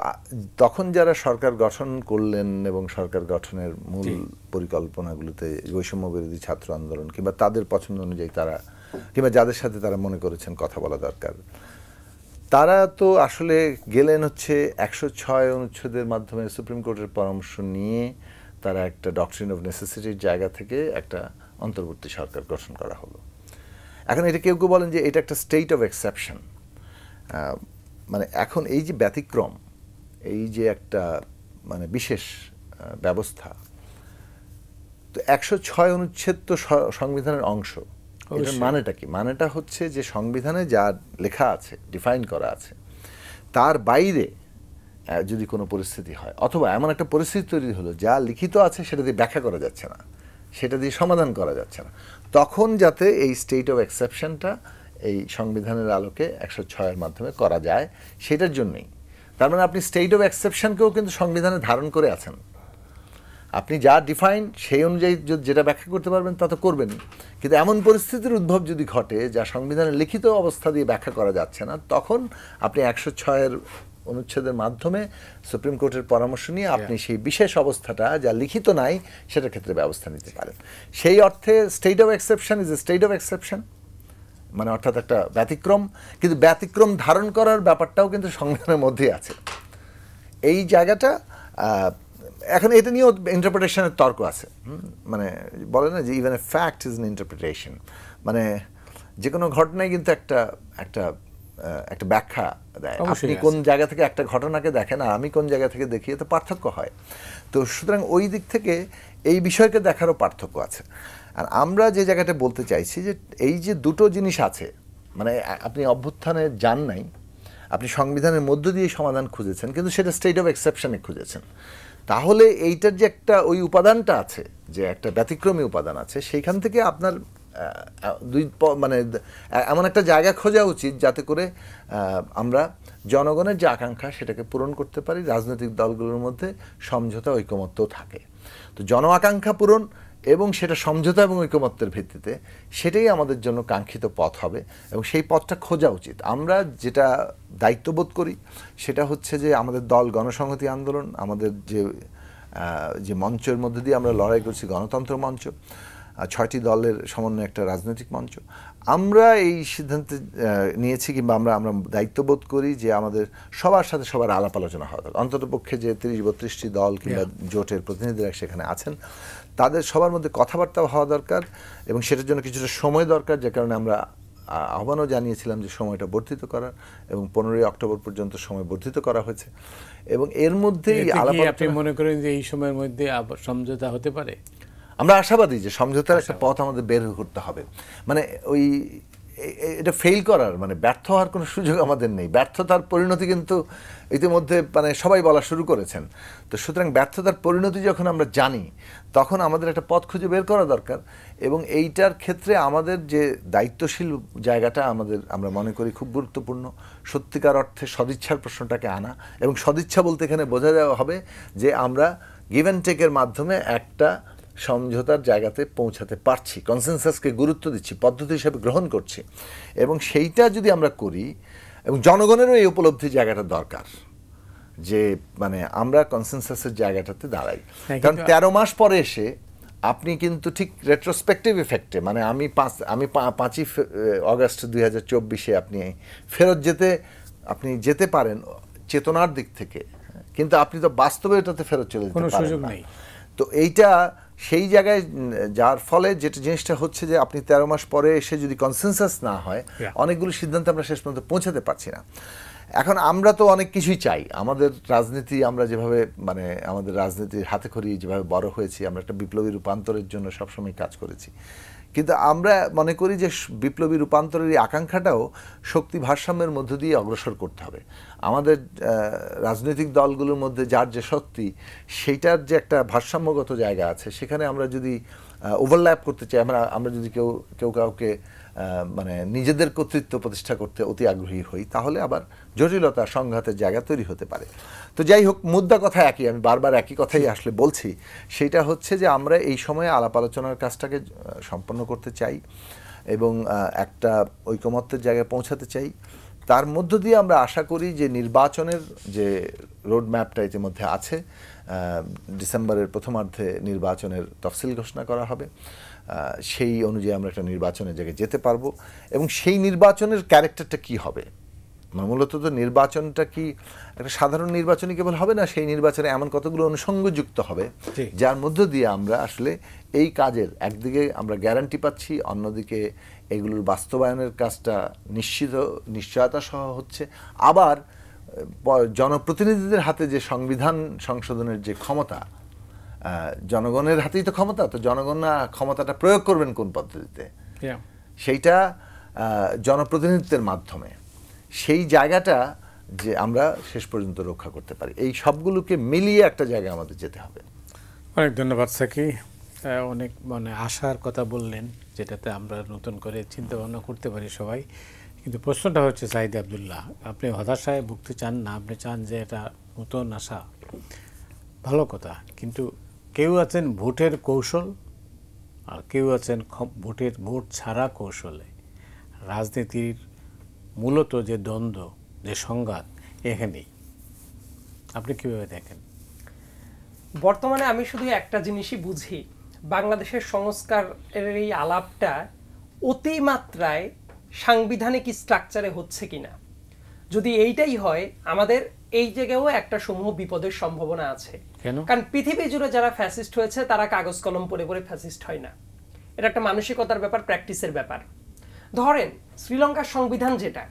তখন যারা সরকার গঠন করলেন এবং সরকার গঠনের মূল পরিকল্পনাগুলোতে বৈষম্য বিরোধী ছাত্র আন্দোলন কিংবা তাদের পছন্দ অনুযায়ী তারা কিংবা যাদের সাথে তারা মনে করেছেন কথা বলা দরকার, তারা তো আসলে গেলেন হচ্ছে 106 অনুচ্ছেদের মাধ্যমে সুপ্রিম কোর্টের পরামর্শ নিয়ে তারা একটা ডক্ট্রিন অফ নেসেসিটির জায়গা থেকে একটা অন্তর্বর্তী সরকার গঠন করা হলো। এখন এটা কেউ কেউ বলেন যে এটা একটা স্টেট অফ এক্সেপশন, মানে এখন এই যে ব্যতিক্রম, এই যে একটা মানে বিশেষ ব্যবস্থা, তো 106 অনুচ্ছেদ তো সংবিধানের অংশ। এটার মানেটা কি? মানেটা হচ্ছে যে সংবিধানে যা লেখা আছে, ডিফাইন করা আছে, তার বাইরে যদি কোনো পরিস্থিতি হয় অথবা এমন একটা পরিস্থিতি তৈরি হলো যা লিখিত আছে সেটা দিয়ে ব্যাখ্যা করা যাচ্ছে না, সেটা দিয়ে সমাধান করা যাচ্ছে না, তখন যাতে এই স্টেট অফ এক্সেপশনটা এই সংবিধানের আলোকে 106-এর মাধ্যমে করা যায়, সেটার জন্যই। তার মানে আপনি স্টেট অফ এক্সেপশনকেও কিন্তু সংবিধানে ধারণ করে আছেন। আপনি যা ডিফাইন সেই অনুযায়ী যেটা ব্যাখ্যা করতে পারবেন তা তো করবেন, কিন্তু এমন পরিস্থিতির উদ্ভব যদি ঘটে যা সংবিধানের লিখিত অবস্থা দিয়ে ব্যাখ্যা করা যাচ্ছে না, তখন আপনি 106-এর অনুচ্ছেদের মাধ্যমে সুপ্রিম কোর্টের পরামর্শ নিয়ে আপনি সেই বিশেষ অবস্থাটা যা লিখিত নাই সেটার ক্ষেত্রে ব্যবস্থা নিতে পারেন। সেই অর্থে state of exception is a state of exception, মানে অর্থাৎ একটা ব্যতিক্রম, কিন্তু ব্যতিক্রম ধারণ করার ব্যাপারটাও কিন্তু সংবিধানের মধ্যেই আছে। এই জায়গাটা এখন এটা নিয়েও ইন্টারপ্রিটেশনের তর্ক আছে, মানে বলে না যে even a fact is an interpretation, মানে যে কোনো ঘটনায় কিন্তু একটা একটা একটা ব্যাখ্যা দেয়। আপনি কোন জায়গা থেকে একটা ঘটনাকে দেখেন আর আমি কোন জায়গা থেকে দেখি, এতে পার্থক্য হয়। তো সুতরাং ওই দিক থেকে এই বিষয়কে দেখারও পার্থক্য আছে। আর আমরা যে জায়গাটা বলতে চাইছি যে এই যে দুটো জিনিস আছে, মানে আপনি অভ্যুত্থানে যান নাই, আপনি সংবিধানের মধ্য দিয়ে সমাধান খুঁজেছেন, কিন্তু সেটা স্টেট অফ এক্সেপশনে খুঁজেছেন, তাহলে এইটার যে একটা ওই উপাদানটা আছে, যে একটা ব্যতিক্রমী উপাদান আছে, সেইখান থেকে আপনার মানে এমন একটা জায়গা খোঁজা উচিত যাতে করে আমরা জনগণের যে আকাঙ্ক্ষা সেটাকে পূরণ করতে পারি, রাজনৈতিক দলগুলোর মধ্যে সমঝোতা ঐকমত্য থাকে। তো জন আকাঙ্ক্ষা পূরণ এবং সেটা সমঝোতা এবং ঐকমত্যের ভিত্তিতে, সেটাই আমাদের জন্য কাঙ্ক্ষিত পথ হবে এবং সেই পথটা খোঁজা উচিত। আমরা যেটা দায়িত্ববোধ করি সেটা হচ্ছে যে আমাদের দল গণসংহতি আন্দোলন, আমাদের যে মঞ্চের মধ্যে দিয়ে আমরা লড়াই করছি, গণতন্ত্র মঞ্চ, 6টি দলের সমন্বয়ে একটা রাজনৈতিক মঞ্চ। আমরা এই সিদ্ধান্ত নিয়েছি, কিংবা আমরা দায়িত্ববোধ করি যে আমাদের সবার সাথে সবার আলাপ আলোচনা হওয়া দরকার। অন্ততপক্ষে যে 30-32টি দল কিংবা জোটের প্রতিনিধিরা সেখানে আছেন, তাদের সবার মধ্যে কথাবার্তা হওয়া দরকার, এবং সেটার জন্য কিছুটা সময় দরকার, যে কারণে আমরা আহ্বানও জানিয়েছিলাম যে সময়টা বর্ধিত করার, এবং 15ই অক্টোবর পর্যন্ত সময় বর্ধিত করা হয়েছে। এবং এর মধ্যেই আপনি মনে করেন যে এই সময়ের মধ্যে সমঝোতা হতে পারে? আমরা আশাবাদী যে সমঝোতার একটা পথ আমাদের বের করতে হবে। মানে ওই এটা ফেল করার, মানে ব্যর্থ হওয়ার কোনো সুযোগ আমাদের নেই। ব্যর্থতার পরিণতি কিন্তু ইতিমধ্যে মানে সবাই বলা শুরু করেছেন। তো সুতরাং ব্যর্থতার পরিণতি যখন আমরা জানি, তখন আমাদের একটা পথ খুঁজে বের করা দরকার। এবং এইটার ক্ষেত্রে আমাদের যে দায়িত্বশীল জায়গাটা আমরা মনে করি খুব গুরুত্বপূর্ণ, সত্যিকার অর্থে সদিচ্ছার প্রশ্নটাকে আনা। এবং সদিচ্ছা বলতে এখানে বোঝা যাওয়া হবে যে আমরা গিভ অ্যান্ড টেকের মাধ্যমে একটা সমঝোতার জায়গাতে পৌঁছাতে পারছি, কনসেনসাসকে গুরুত্ব দিচ্ছি, পদ্ধতি হিসেবে গ্রহণ করছি। এবং সেইটা যদি আমরা করি, এবং জনগণেরও এই উপলব্ধি জায়গাটা দরকার যে মানে আমরা কনসেনসাসের জায়গাটাতে দাঁড়াই। কারণ 13 মাস পরে এসে আপনি কিন্তু ঠিক রেট্রোস্পেক্টিভ ইফেক্টে, মানে আমি 5ই অগাস্ট 2024 আপনি ফেরত যেতে পারেন চেতনার দিক থেকে, কিন্তু আপনি তো বাস্তবে এটাতে ফেরত চলে যেতে পারেন না। তো এইটা সেই জায়গায় যার ফলে যেটা জিনিসটা হচ্ছে যে আপনি 13 মাস পরে এসে যদি কনসেনসাস না হয়, অনেকগুলো সিদ্ধান্তে আমরা শেষ পর্যন্ত পৌঁছাতে পারছি না। এখন আমরা তো অনেক কিছুই চাই, আমাদের রাজনীতি, আমরা যেভাবে মানে আমাদের রাজনীতির হাতে খড়ি যেভাবে বড় হয়েছি, আমরা একটা বিপ্লবী রূপান্তরের জন্য সবসময় কাজ করেছি। কিন্তু আমরা মনে করি যে বিপ্লবী রূপান্তরের এই আকাঙ্ক্ষাটাও শক্তি ভারসাম্যের মধ্য দিয়ে অগ্রসর করতে হবে। আমাদের রাজনৈতিক দলগুলোর মধ্যে যার যে শক্তি, সেইটার যে একটা ভারসাম্যগত জায়গা আছে, সেখানে আমরা যদি ওভারল্যাপ করতে চাই, আমরা যদি কেউ কাউকে মানে নিজেদের কর্তৃত্ব প্রতিষ্ঠা করতে অতি আগ্রহী হই, তাহলে আবার জটিলতা, সংঘাতের জায়গা তৈরি হতে পারে। তো যাই হোক, মুদ্রা কথা একই, আমি বারবার একই কথাই আসলে বলছি। সেইটা হচ্ছে যে আমরা এই সময়ে আলাপ আলোচনার কাজটাকে সম্পন্ন করতে চাই এবং একটা ঐকমত্যের জায়গায় পৌঁছাতে চাই। তার মধ্য দিয়ে আমরা আশা করি যে নির্বাচনের যে রোড ম্যাপটা ইতিমধ্যে আছে, ডিসেম্বরের প্রথমার্ধে নির্বাচনের তফসিল ঘোষণা করা হবে, সেই অনুযায়ী আমরা একটা নির্বাচনের জায়গায় যেতে পারবো। এবং সেই নির্বাচনের ক্যারেক্টারটা কি হবে, মূলত তো নির্বাচনটা কি একটা সাধারণ নির্বাচনই কেবল হবে না, সেই নির্বাচনে এমন কতগুলো অনুষঙ্গ যুক্ত হবে যার মধ্য দিয়ে আমরা আসলে এই কাজের একদিকে আমরা গ্যারান্টি পাচ্ছি, অন্যদিকে এগুলোর বাস্তবায়নের কাজটা নিশ্চয়তা সহ হচ্ছে। আবার জনপ্রতিনিধিদের হাতে যে সংবিধান সংশোধনের যে ক্ষমতা, জনগণের হাতেই তো ক্ষমতা, তো জনগণ ক্ষমতাটা প্রয়োগ করবেন কোন পদ্ধতিতে, সেইটা জনপ্রতিনিধিত্বের মাধ্যমে, সেই জায়গাটা যে আমরা শেষ পর্যন্ত রক্ষা করতে পারি, এই সবগুলোকে মিলিয়ে একটা জায়গায় আমাদের যেতে হবে। অনেক ধন্যবাদ সাকি, অনেক মানে আশার কথা বললেন, যেটাতে আমরা নতুন করে চিন্তা ভাবনা করতে পারি সবাই। কিন্তু প্রশ্নটা হচ্ছে সাঈদ আব্দুল্লাহ, আপনি হতাশায় ভুগতে চান না, আপনি চান যে এটা নতুন আশা, ভালো কথা। কিন্তু কেউ আছেন ভোটের কৌশল, আর কেউ আছেন ভোট ছাড়া কৌশলে। রাজনীতির মূলত যে দ্বন্দ্ব, যে সংঘাত, এখানেই আপনি কীভাবে দেখেন? বর্তমানে আমি শুধু একটা জিনিসই বুঝি, বাংলাদেশের সংস্কারের এই আলাপটা অতিমাত্রায় সাংবিধানিক স্ট্রাকচারে হচ্ছে কিনা। যদি এইটাই হয়, আমাদের এই জায়গায়ও একটা সমূহ বিপদের সম্ভাবনা আছে। কারণ পৃথিবী জুড়ে যারা ফ্যাসিস্ট হয়েছে তারা কাগজ কলম পড়ে পড়ে ফ্যাসিস্ট হয় না, এটা একটা মানসিকতার ব্যাপার, প্র্যাকটিসের ব্যাপার। ধরেন শ্রীলঙ্কার সংবিধান যেটা,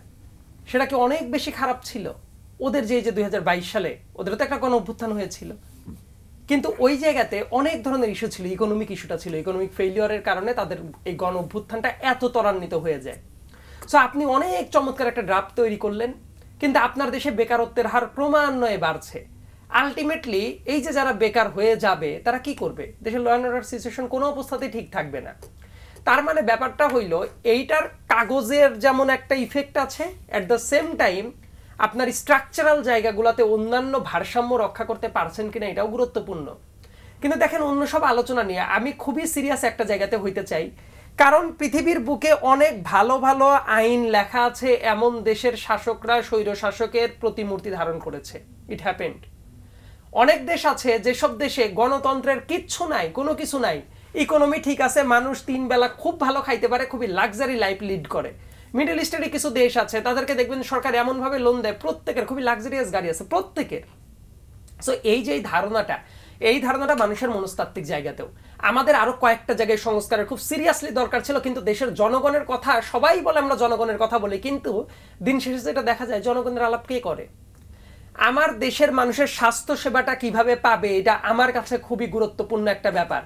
সেটা কি অনেক বেশি খারাপ ছিল? ওদের যে 2022 সালে ওদের তো একটা গণ অভ্যুত্থান হয়েছিল, কিন্তু ওই জায়গাতে অনেক ধরনের ইস্যু ছিল, ইকোনমিক ইস্যুটা ছিল, ইকোনমিক ফেইলিওরের কারণে তাদের এই গণ অভ্যুত্থানটা এত ত্বরান্বিত হয়ে যায়। সো আপনি অনেক চমৎকার একটা ড্রাফট তৈরি করলেন, কিন্তু আপনার দেশে বেকারত্বের হার ক্রমান্বয়ে বাড়ছে। আলটিমেটলি এই যে যারা বেকার হয়ে যাবে তারা কি করবে? দেশের ল অ্যান্ড অর্ডার সিচুয়েশন কোনো অবস্থাতেই ঠিক থাকবে না। তার মানে ব্যাপারটা হইল, এইটার কাগজের যেমন একটা ইফেক্ট আছে, অ্যাট দ্য সেম টাইম আপনার স্ট্রাকচারাল জায়গাগুলোতে অন্যান্য ভারসাম্য রক্ষা করতে পারছেন কিনা এটাও গুরুত্বপূর্ণ। কিন্তু দেখেন, অন্য সব আলোচনা নিয়ে আমি খুবই সিরিয়াস একটা জায়গাতে হইতে চাই, কারণ পৃথিবীর বুকে অনেক ভালো ভালো আইন লেখা আছে, এমন দেশের শাসকরা স্বৈর শাসকের প্রতিমূর্তি ধারণ করেছে, ইট হ্যাপেন্ড। অনেক দেশ আছে যেসব দেশে গণতন্ত্রের কিচ্ছু নাই, কোনো কিছু নাই, ইকোনমি ঠিক আছে, মানুষ 3 বেলা খুব ভালো খাইতে পারে, খুবই লাক্সারি লাইফ লিড করে। মিডল ইস্টের কিছু দেশ আছে, তাদেরকে দেখবেন সরকার এমন ভাবে লোন দেয়, প্রত্যেকের খুবই লাক্সারিয়াস গাড়ি আছে, প্রত্যেকের। সো এই যে এই ধারণাটা মানুষের মনস্তাত্ত্বিক জায়গাতেও আমাদের আরো কয়েকটা জায়গায় সংস্কারের খুব সিরিয়াসলি দরকার ছিল। কিন্তু দেশের জনগণের কথা সবাই বলে, আমরা জনগণের কথা বলি, কিন্তু দিন শেষে যেটা দেখা যায় জনগণের আলাপ কে করে? আমার দেশের মানুষের স্বাস্থ্য সেবাটা কিভাবে পাবে, এটা আমার কাছে খুবই গুরুত্বপূর্ণ একটা ব্যাপার।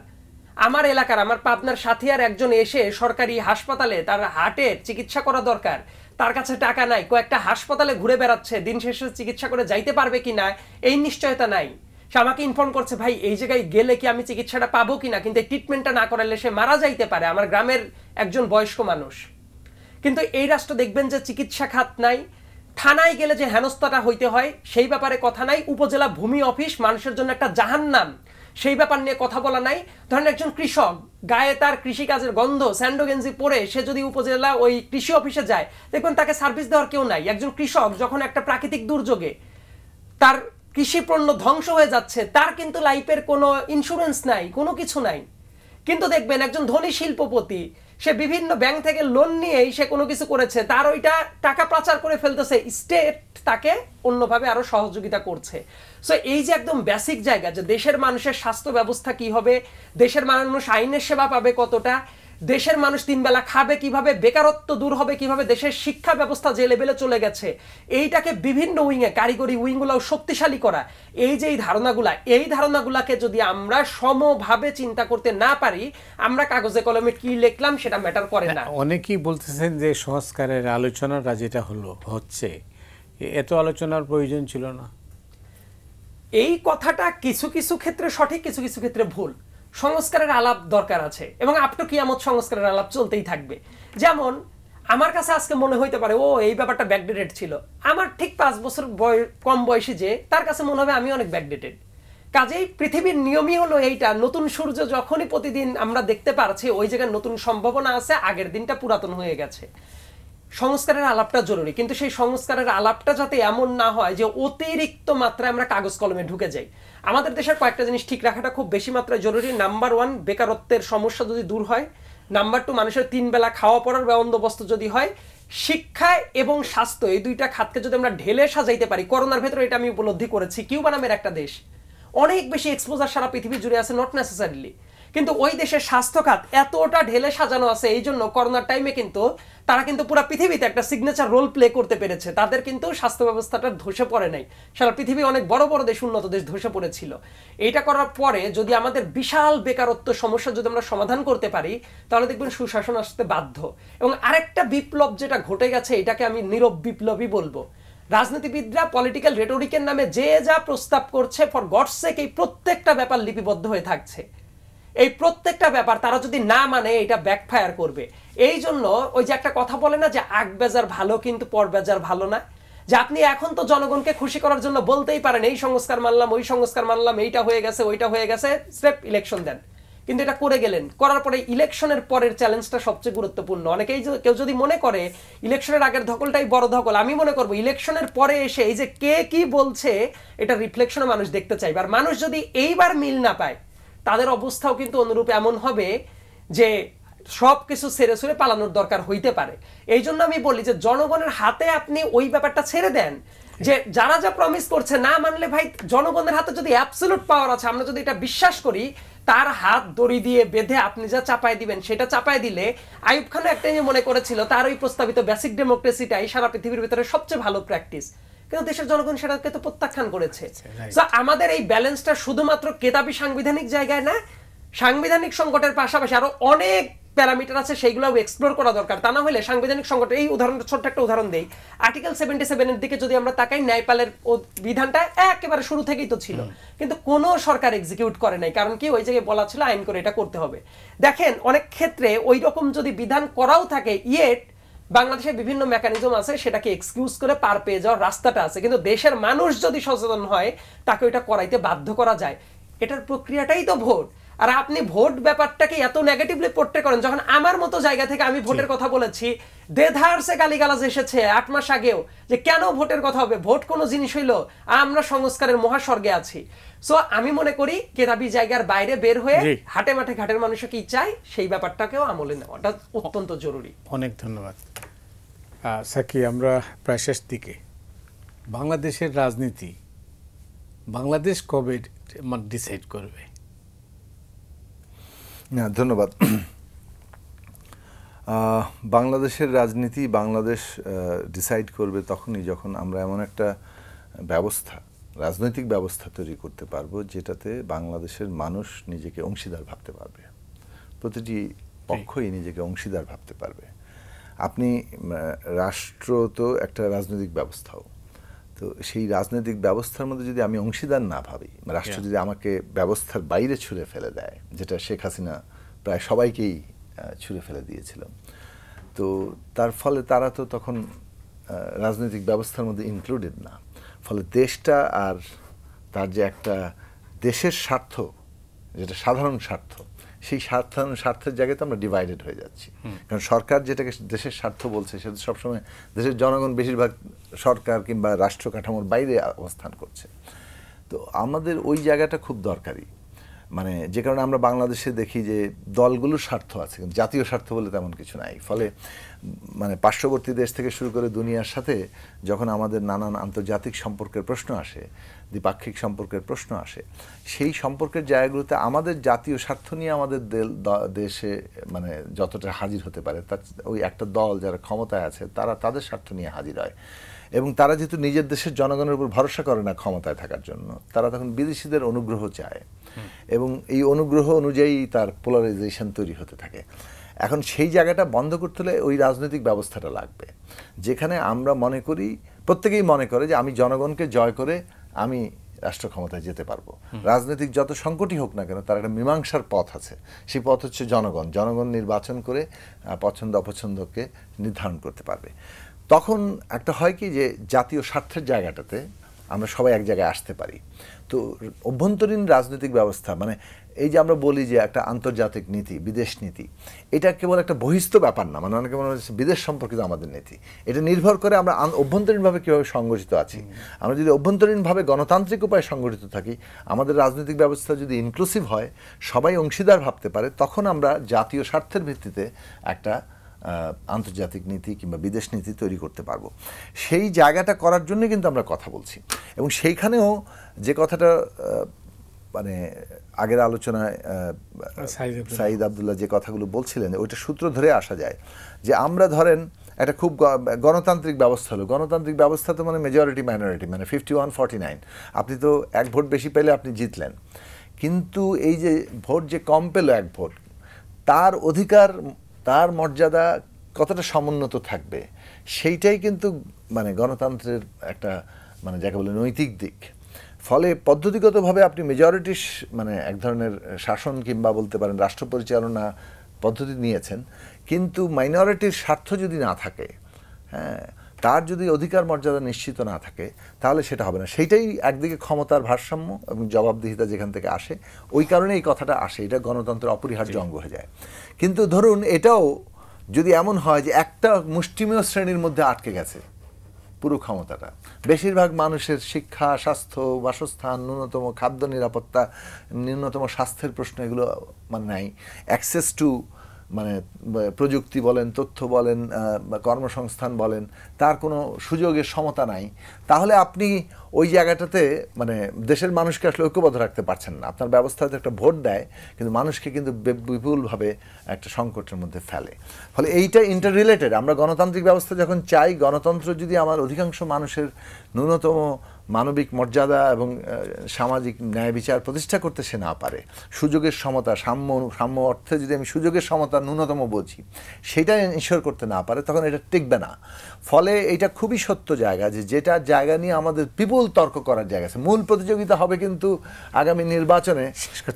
আমার এলাকার, আমার পাবনার সাথিয়ার একজন এসে সরকারি হাসপাতালে তার হার্টের চিকিৎসা করা দরকার, তার কাছে টাকা নাই, কয়েকটা হাসপাতালে ঘুরে বেড়াচ্ছে, দিন শেষে চিকিৎসা করে যাইতে পারবে কিনা এই নিশ্চয়তা নাই। সে আমাকে ইনফর্ম করছে, ভাই এই জায়গায় গেলে কি আমি চিকিৎসাটা পাবো কিনা, কিন্তু এই ট্রিটমেন্টটা না করালে সে মারা যাইতে পারে, আমার গ্রামের একজন বয়স্ক মানুষ। কিন্তু এই রাষ্ট্র দেখবেন যে চিকিৎসা খাত নাই, থানায় গেলে যে হেনস্থাটা হইতে হয় সেই ব্যাপারে কথা নাই, উপজেলা ভূমি অফিস মানুষের জন্য একটা জাহান্নাম, সেই ব্যাপার নিয়ে কথা বলা নাই। ধরেন একজন কৃষক, গায়ে তার কৃষিকাজের গন্ধ, স্যান্ডো গেঞ্জি পরে সে যদি উপজেলা ওই কৃষি অফিসে যায়, দেখবেন তাকে সার্ভিস দেওয়ার কেউ নাই। একজন কৃষক যখন একটা প্রাকৃতিক দুর্যোগে তার কৃষি পণ্য ধ্বংস হয়ে যাচ্ছে, তার কিন্তু লাইফের কোনো ইন্স্যুরেন্স নাই, কোনো কিছু নাই। কিন্তু দেখবেন একজন ধনী শিল্পপতি, সে বিভিন্ন ব্যাংক থেকে লোন নিয়েই সে কোনো কিছু করেছে, তার ওইটা টাকা পাচার করে ফেলতেছে, স্টেট তাকে অন্যভাবে আরো সহযোগিতা করছে। সো এই যে একদম বেসিক জায়গা, যে দেশের মানুষের স্বাস্থ্য ব্যবস্থা কি হবে, দেশের মানুষ আইনের সেবা পাবে কতটা, দেশের মানুষ 3 বেলা খাবে কিভাবে, বেকারত্ব দূর হবে কিভাবে, দেশের শিক্ষা ব্যবস্থা যে লেভেলে চলে গেছে এইটাকে বিভিন্ন উইংয়ে, কারিগরি উইংগুলোও শক্তিশালী করা, এই যে এই ধারণাগুলাকে যদি আমরা সমভাবে চিন্তা করতে না পারি, আমরা কাগজে কলমে কি লিখলাম সেটা ম্যাটার করে না। অনেকেই বলতেছেন যে সংস্কারের আলোচনাটা যেটা হচ্ছে এত আলোচনার প্রয়োজন ছিল না। এই কথাটা কিছু কিছু ক্ষেত্রে সঠিক, কিছু কিছু ক্ষেত্রে ভুল। সংস্কারের আলাপ দরকার আছে এবং আপ টু কিয়ামত সংস্কারের আলাপ চলতেই থাকবে। যেমন আমার কাছে আজকে মনে হইতে পারে ও এই ব্যাপারটা ব্যাকডেটেড ছিল, আমার ঠিক 5 বছর কম বয়সী যে তার কাছে মনে হবে আমি অনেক ব্যাকডেটেড। কাজেই পৃথিবীর নিয়মই হলো এইটা, নতুন সূর্য যখনই প্রতিদিন আমরা দেখতে পারছি ওই জায়গায় নতুন সম্ভাবনা আছে, আগের দিনটা পুরাতন হয়ে গেছে। সংস্কারের আলাপটা জরুরি, কিন্তু সেই সংস্কারের আলাপটা যাতে এমন না হয় যে অতিরিক্ত মাত্রায় আমরা কাগজ কলমে ঢুকে যাই। আমাদের দেশের কয়েকটা জিনিস ঠিক রাখাটা খুব বেশি মাত্রায় জরুরি। নাম্বার 1, বেকারত্বের সমস্যা যদি দূর হয়। নাম্বার 2, মানুষের 3 বেলা খাওয়া পড়ার বন্দোবস্ত যদি হয়। শিক্ষা এবং স্বাস্থ্য, এই দুইটা খাতকে যদি আমরা ঢেলে সাজাইতে পারি। করোনার ভেতরে এটা আমি উপলব্ধি করেছি, কিউবা নামের একটা দেশ, অনেক বেশি এক্সপোজার সারা পৃথিবী জুড়ে আছে, নট নেসেসারিলি, কিন্তু ওই দেশের স্বাস্থ্য খাত এতটা ঢেলে সাজানো আছে, এই জন্য করোনার টাইমে কিন্তু তারা কিন্তু পুরো পৃথিবীতে একটা সিগনেচার রোল প্লে করতে পেরেছে। তাদের কিন্তু স্বাস্থ্য ব্যবস্থাটা ধসে পড়ে নাই, সারা পৃথিবী অনেক বড় বড় দেশ, উন্নত দেশ ধসে পড়েছিল। এইটা করার পরে যদি আমাদের বিশাল বেকারত্ব সমস্যা যদি আমরা সমাধান করতে পারি, তাহলে দেখবেন সুশাসন আসতে বাধ্য। এবং আরেকটা বিপ্লব যেটা ঘটে গেছে, এটাকে আমি নীরব বিপ্লবই বলবো। রাজনীতিবিদরা পলিটিক্যাল রেটোরিকের নামে যে যা প্রস্তাব করছে, ফর গডস সেক এই প্রত্যেকটা ব্যাপার লিপিবদ্ধ হয়ে থাকছে। এই প্রত্যেকটা ব্যাপার তারা যদি না মানে এটা ব্যাকফায়ার করবে। এই জন্য ওই যে একটা কথা বলে না যে আগ বেজার ভালো কিন্তু পর বেজার ভালো না, যে আপনি এখন তো জনগণকে খুশি করার জন্য বলতেই পারেন এই সংস্কার মানলাম, ওই সংস্কার মানলাম, এইটা হয়ে গেছে, ওইটা হয়ে গেছে, স্রেফ ইলেকশন দেন। কিন্তু এটা করে গেলেন, করার পরে ইলেকশনের পরের চ্যালেঞ্জটা সবচেয়ে গুরুত্বপূর্ণ। অনেকেই কেউ যদি মনে করে ইলেকশনের আগের ধকলটাই বড় ধকল, আমি মনে করবো ইলেকশনের পরে এসে এই যে কে কি বলছে এটা রিফ্লেকশনে মানুষ দেখতে চাইবে। আর মানুষ যদি এইবার মিল না পায়, তাদের অবস্থাও কিন্তু অনুরূপ এমন হবে যে সবকিছু ছেড়ে ছুড়ে পালানোর দরকার হইতে পারে। এই জন্য আমি বলি যে জনগণের হাতে আপনি ওই ব্যাপারটা ছেড়ে দেন, যে যারা যা প্রমিস করছে না মানলে, ভাই জনগণের হাতে যদি অ্যাবসলিউট পাওয়ার আছে, আমরা যদি এটা বিশ্বাস করি, তার হাত দড়ি দিয়ে বেঁধে আপনি যা চাপায় দিবেন সেটা চাপায় দিলে, আইয়ুব খান একটা মনে করেছিল তার ওই প্রস্তাবিত বেসিক ডেমোক্রেসিটাই সারা পৃথিবীর ভিতরে সবচেয়ে ভালো প্র্যাকটিস, কিন্তু দেশের জনগণ সেটাকে তো প্রত্যাখ্যান করেছে। সো আমাদের এই ব্যালেন্সটা শুধুমাত্র কেতাবি সাংবিধানিক জায়গায় না, সাংবিধানিক সংকটের পাশাপাশি আরো অনেক প্যারামিটার আছে, সেইগুলো এক্সপ্লোর করা দরকার। তা না হলে সাংবিধানিক সংকট, এই উদাহরণটা ছোট্ট একটা উদাহরণ দেই, আর্টিকেল 77 এর দিকে যদি আমরা তাকাই, ন্যায়পালের বিধানটা একেবারে শুরু থেকেই তো ছিল, কিন্তু কোনো সরকার এক্সিকিউট করে নাই। কারণ কি, ওই জায়গায় বলা ছিল আইন করে এটা করতে হবে। দেখেন অনেক ক্ষেত্রে ওই রকম যদি বিধান করাও থাকে, ইয়েট বাংলাদেশে বিভিন্ন মেকানিজম আছে সেটাকে এক্সকিউজ করে পার পেয়ে যাওয়ার রাস্তাটা আছে, কিন্তু দেশের মানুষ যদি সচেতন হয় তাকে ওইটা করাইতে বাধ্য করা যায়। এটার প্রক্রিয়াটাই তো ভোট। আর আপনি ভোট ব্যাপারটাকে এত নেগেটিভলি পোর্ট্রে করেন, যখন আমার মতো জায়গা থেকে আমি ভোটের কথা বলেছি, দেধারসে গালিগালাজ এসেছে 8 মাস আগেও যে কেন ভোটের কথা হবে, ভোট কোনো জিনিস হইলো, আমরা সংস্কারের মহাস্বর্গে আছি। সো আমি মনে করি কেতাবি জায়গার বাইরে বের হয়ে হাটে মাঠে ঘাটের মানুষকে কি চাই সেই ব্যাপারটাকেও আমলে নেওয়াটা অত্যন্ত জরুরি। অনেক ধন্যবাদ সাকি। আমরা প্রায় শেষ দিকে। বাংলাদেশের রাজনীতি বাংলাদেশ কবে ডিসাইড করবে? না, ধন্যবাদ। বাংলাদেশের রাজনীতি বাংলাদেশ ডিসাইড করবে তখনই যখন আমরা এমন একটা ব্যবস্থা, রাজনৈতিক ব্যবস্থা তৈরি করতে পারবো যেটাতে বাংলাদেশের মানুষ নিজেকে অংশীদার ভাবতে পারবে, প্রতিটি পক্ষই নিজেকে অংশীদার ভাবতে পারবে। আপনি রাষ্ট্র তো একটা রাজনৈতিক ব্যবস্থাও, তো সেই রাজনৈতিক ব্যবস্থার মধ্যে যদি আমি অংশীদার না ভাবি, রাষ্ট্র যদি আমাকে ব্যবস্থার বাইরে ছুঁড়ে ফেলে দেয়, যেটা শেখ হাসিনা প্রায় সবাইকেই ছুঁড়ে ফেলে দিয়েছিল, তো তার ফলে তারা তো তখন রাজনৈতিক ব্যবস্থার মধ্যে ইনক্লুডেড না। ফলে দেশটা আর তার যে একটা দেশের স্বার্থ, যেটা সাধারণ স্বার্থ, সেই সাধারণ স্বার্থের জায়গায় তো আমরা ডিভাইডেড হয়ে যাচ্ছি। কারণ সরকার যেটাকে দেশের স্বার্থ বলছে সেটা সবসময় দেশের জনগণ বেশিরভাগ সরকার কিংবা রাষ্ট্র কাঠামোর বাইরে অবস্থান করছে। তো আমাদের ওই জায়গাটা খুব দরকারি, মানে যে কারণে আমরা বাংলাদেশে দেখি যে দলগুলোর স্বার্থ আছে, কিন্তু জাতীয় স্বার্থ বলে তেমন কিছু নাই। ফলে মানে পার্শ্ববর্তী দেশ থেকে শুরু করে দুনিয়ার সাথে যখন আমাদের নানান আন্তর্জাতিক সম্পর্কের প্রশ্ন আসে, দ্বিপাক্ষিক সম্পর্কের প্রশ্ন আসে, সেই সম্পর্কের জায়গাগুলোতে আমাদের জাতীয় স্বার্থ নিয়ে আমাদের দেশে মানে যতটা হাজির হতে পারে, তার ওই একটা দল যারা ক্ষমতায় আছে তারা তাদের স্বার্থ নিয়ে হাজির হয়। এবং তারা যেহেতু নিজের দেশের জনগণের উপর ভরসা করে না ক্ষমতায় থাকার জন্য, তারা তখন বিদেশিদের অনুগ্রহ চায় এবং এই অনুগ্রহ অনুযায়ী তার পোলারাইজেশন তৈরি হতে থাকে। এখন সেই জায়গাটা বন্ধ করতে হলে ওই রাজনৈতিক ব্যবস্থাটা লাগবে, যেখানে আমরা মনে করি, প্রত্যেকেই মনে করে যে আমি জনগণকে জয় করে আমি রাষ্ট্র ক্ষমতায় যেতে পারবো। রাজনৈতিক যত সংকটই হোক না কেন, তার একটা মীমাংসার পথ আছে, সেই পথ হচ্ছে জনগণ। জনগণ নির্বাচন করে পছন্দ অপছন্দকে নির্ধারণ করতে পারবে। তখন একটা হয় কি যে জাতীয় স্বার্থের জায়গাটাতে আমরা সবাই এক জায়গায় আসতে পারি। তো অভ্যন্তরীণ রাজনৈতিক ব্যবস্থা, মানে এই যে আমরা বলি যে একটা আন্তর্জাতিক নীতি, বিদেশ নীতি, এটা কেবল একটা বহিস্থ ব্যাপার না, মানে অনেকে মনে হচ্ছে বিদেশ সম্পর্কিত আমাদের নীতি। এটা নির্ভর করে আমরা অভ্যন্তরীণভাবে কীভাবে সংগঠিত আছি। আমরা যদি অভ্যন্তরীণভাবে গণতান্ত্রিক উপায়ে সংগঠিত থাকি, আমাদের রাজনৈতিক ব্যবস্থা যদি ইনক্লুসিভ হয়, সবাই অংশীদার ভাবতে পারে, তখন আমরা জাতীয় স্বার্থের ভিত্তিতে একটা আন্তর্জাতিক নীতি কিংবা বিদেশ নীতি তৈরি করতে পারবো। সেই জায়গাটা করার জন্য কিন্তু আমরা কথা বলছি। এবং সেইখানেও যে কথাটা মানে আগের আলোচনায় সাঈদ আব্দুল্লাহ যে কথাগুলো বলছিলেন, ওইটা সূত্র ধরে আসা যায় যে আমরা ধরেন একটা খুব গণতান্ত্রিক ব্যবস্থা হলো, গণতান্ত্রিক ব্যবস্থা তো মানে মেজরিটি মাইনরিটি, মানে 51-49, আপনি তো এক ভোট বেশি পেলে আপনি জিতলেন। কিন্তু এই যে ভোট যে কম পেল এক ভোট, তার অধিকার, তার মর্যাদা কতটা সমুন্নত থাকবে, সেইটাই কিন্তু মানে গণতন্ত্রের একটা মানে যাকে বলে নৈতিক দিক। ফলে পদ্ধতিগতভাবে আপনি মেজরিটি মানে এক ধরনের শাসন কিংবা বলতে পারেন রাষ্ট্র পরিচালনা পদ্ধতি নিয়েছেন, কিন্তু মাইনরিটির স্বার্থ যদি না থাকে, হ্যাঁ, তার যদি অধিকার মর্যাদা নিশ্চিত না থাকে, তাহলে সেটা হবে না। সেইটাই একদিকে ক্ষমতার ভারসাম্য এবং জবাবদিহিতা যেখান থেকে আসে, ওই কারণে এই কথাটা আসে, এটা গণতন্ত্রের অপরিহার্য অঙ্গ হয়ে যায়। কিন্তু ধরুন এটাও যদি এমন হয় যে একটা মুষ্টিমেয় শ্রেণীর মধ্যে আটকে গেছে পুরো ক্ষমতাটা, বেশিরভাগ মানুষের শিক্ষা, স্বাস্থ্য, বাসস্থান, ন্যূনতম খাদ্য নিরাপত্তা, ন্যূনতম স্বাস্থ্যের প্রশ্ন এগুলো মানে নাই, অ্যাক্সেস টু মানে প্রযুক্তি বলেন, তথ্য বলেন, কর্মসংস্থান বলেন, তার কোনো সুযোগের সমতা নাই, তাহলে আপনি ওই জায়গাটাতে মানে দেশের মানুষকে আসলে ঐক্যবদ্ধ রাখতে পারছেন না। আপনার ব্যবস্থাতে একটা ভোট দেয়, কিন্তু মানুষকে কিন্তু বিপুলভাবে একটা সংকটের মধ্যে ফেলে। ফলে এইটা ইন্টার রিলেটেড। আমরা গণতান্ত্রিক ব্যবস্থা যখন চাই, গণতন্ত্র যদি আমার অধিকাংশ মানুষের ন্যূনতম মানবিক মর্যাদা এবং সামাজিক ন্যায় বিচার প্রতিষ্ঠা করতে সে না পারে, সুযোগের সমতা, সাম্য অর্থে যদি আমি সুযোগের সমতা ন্যূনতম বুঝি, সেটা ইনশিওর করতে না পারে, তখন এটা টিকবে না। ফলে এটা খুবই সত্য জায়গা যে যেটা জায়গা নিয়ে আমাদের বিপুল তর্ক করার জায়গা আছে। মূল প্রতিযোগিতা হবে কিন্তু আগামী নির্বাচনে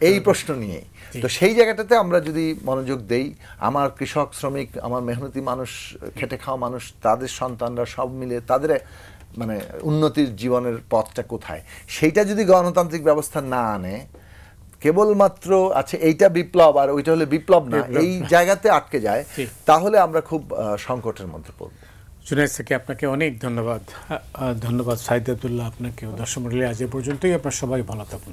এই প্রশ্ন নিয়েই। তো সেই জায়গাটাতে আমরা যদি মনোযোগ দেই, আমার কৃষক, শ্রমিক, আমার মেহনতি মানুষ, খেটে খাওয়া মানুষ, তাদের সন্তানরা সব মিলে তাদের মানে উন্নতির জীবনের পথটা কোথায়, সেইটা যদি গণতান্ত্রিক ব্যবস্থা না আনে, কেবলমাত্র আছে এইটা বিপ্লব আর ওইটা হলে বিপ্লব না, এই জায়গাতে আটকে যায়, তাহলে আমরা খুব সংকটের মধ্যে পড়ব। জুনায়েদ সাকি, আপনাকে অনেক ধন্যবাদ। ধন্যবাদ সাইদ আব্দুল্লাহ, আপনাকেও। দর্শক মণ্ডলী, আজ এ পর্যন্তই। আপনার সবাই ভালো থাকুন।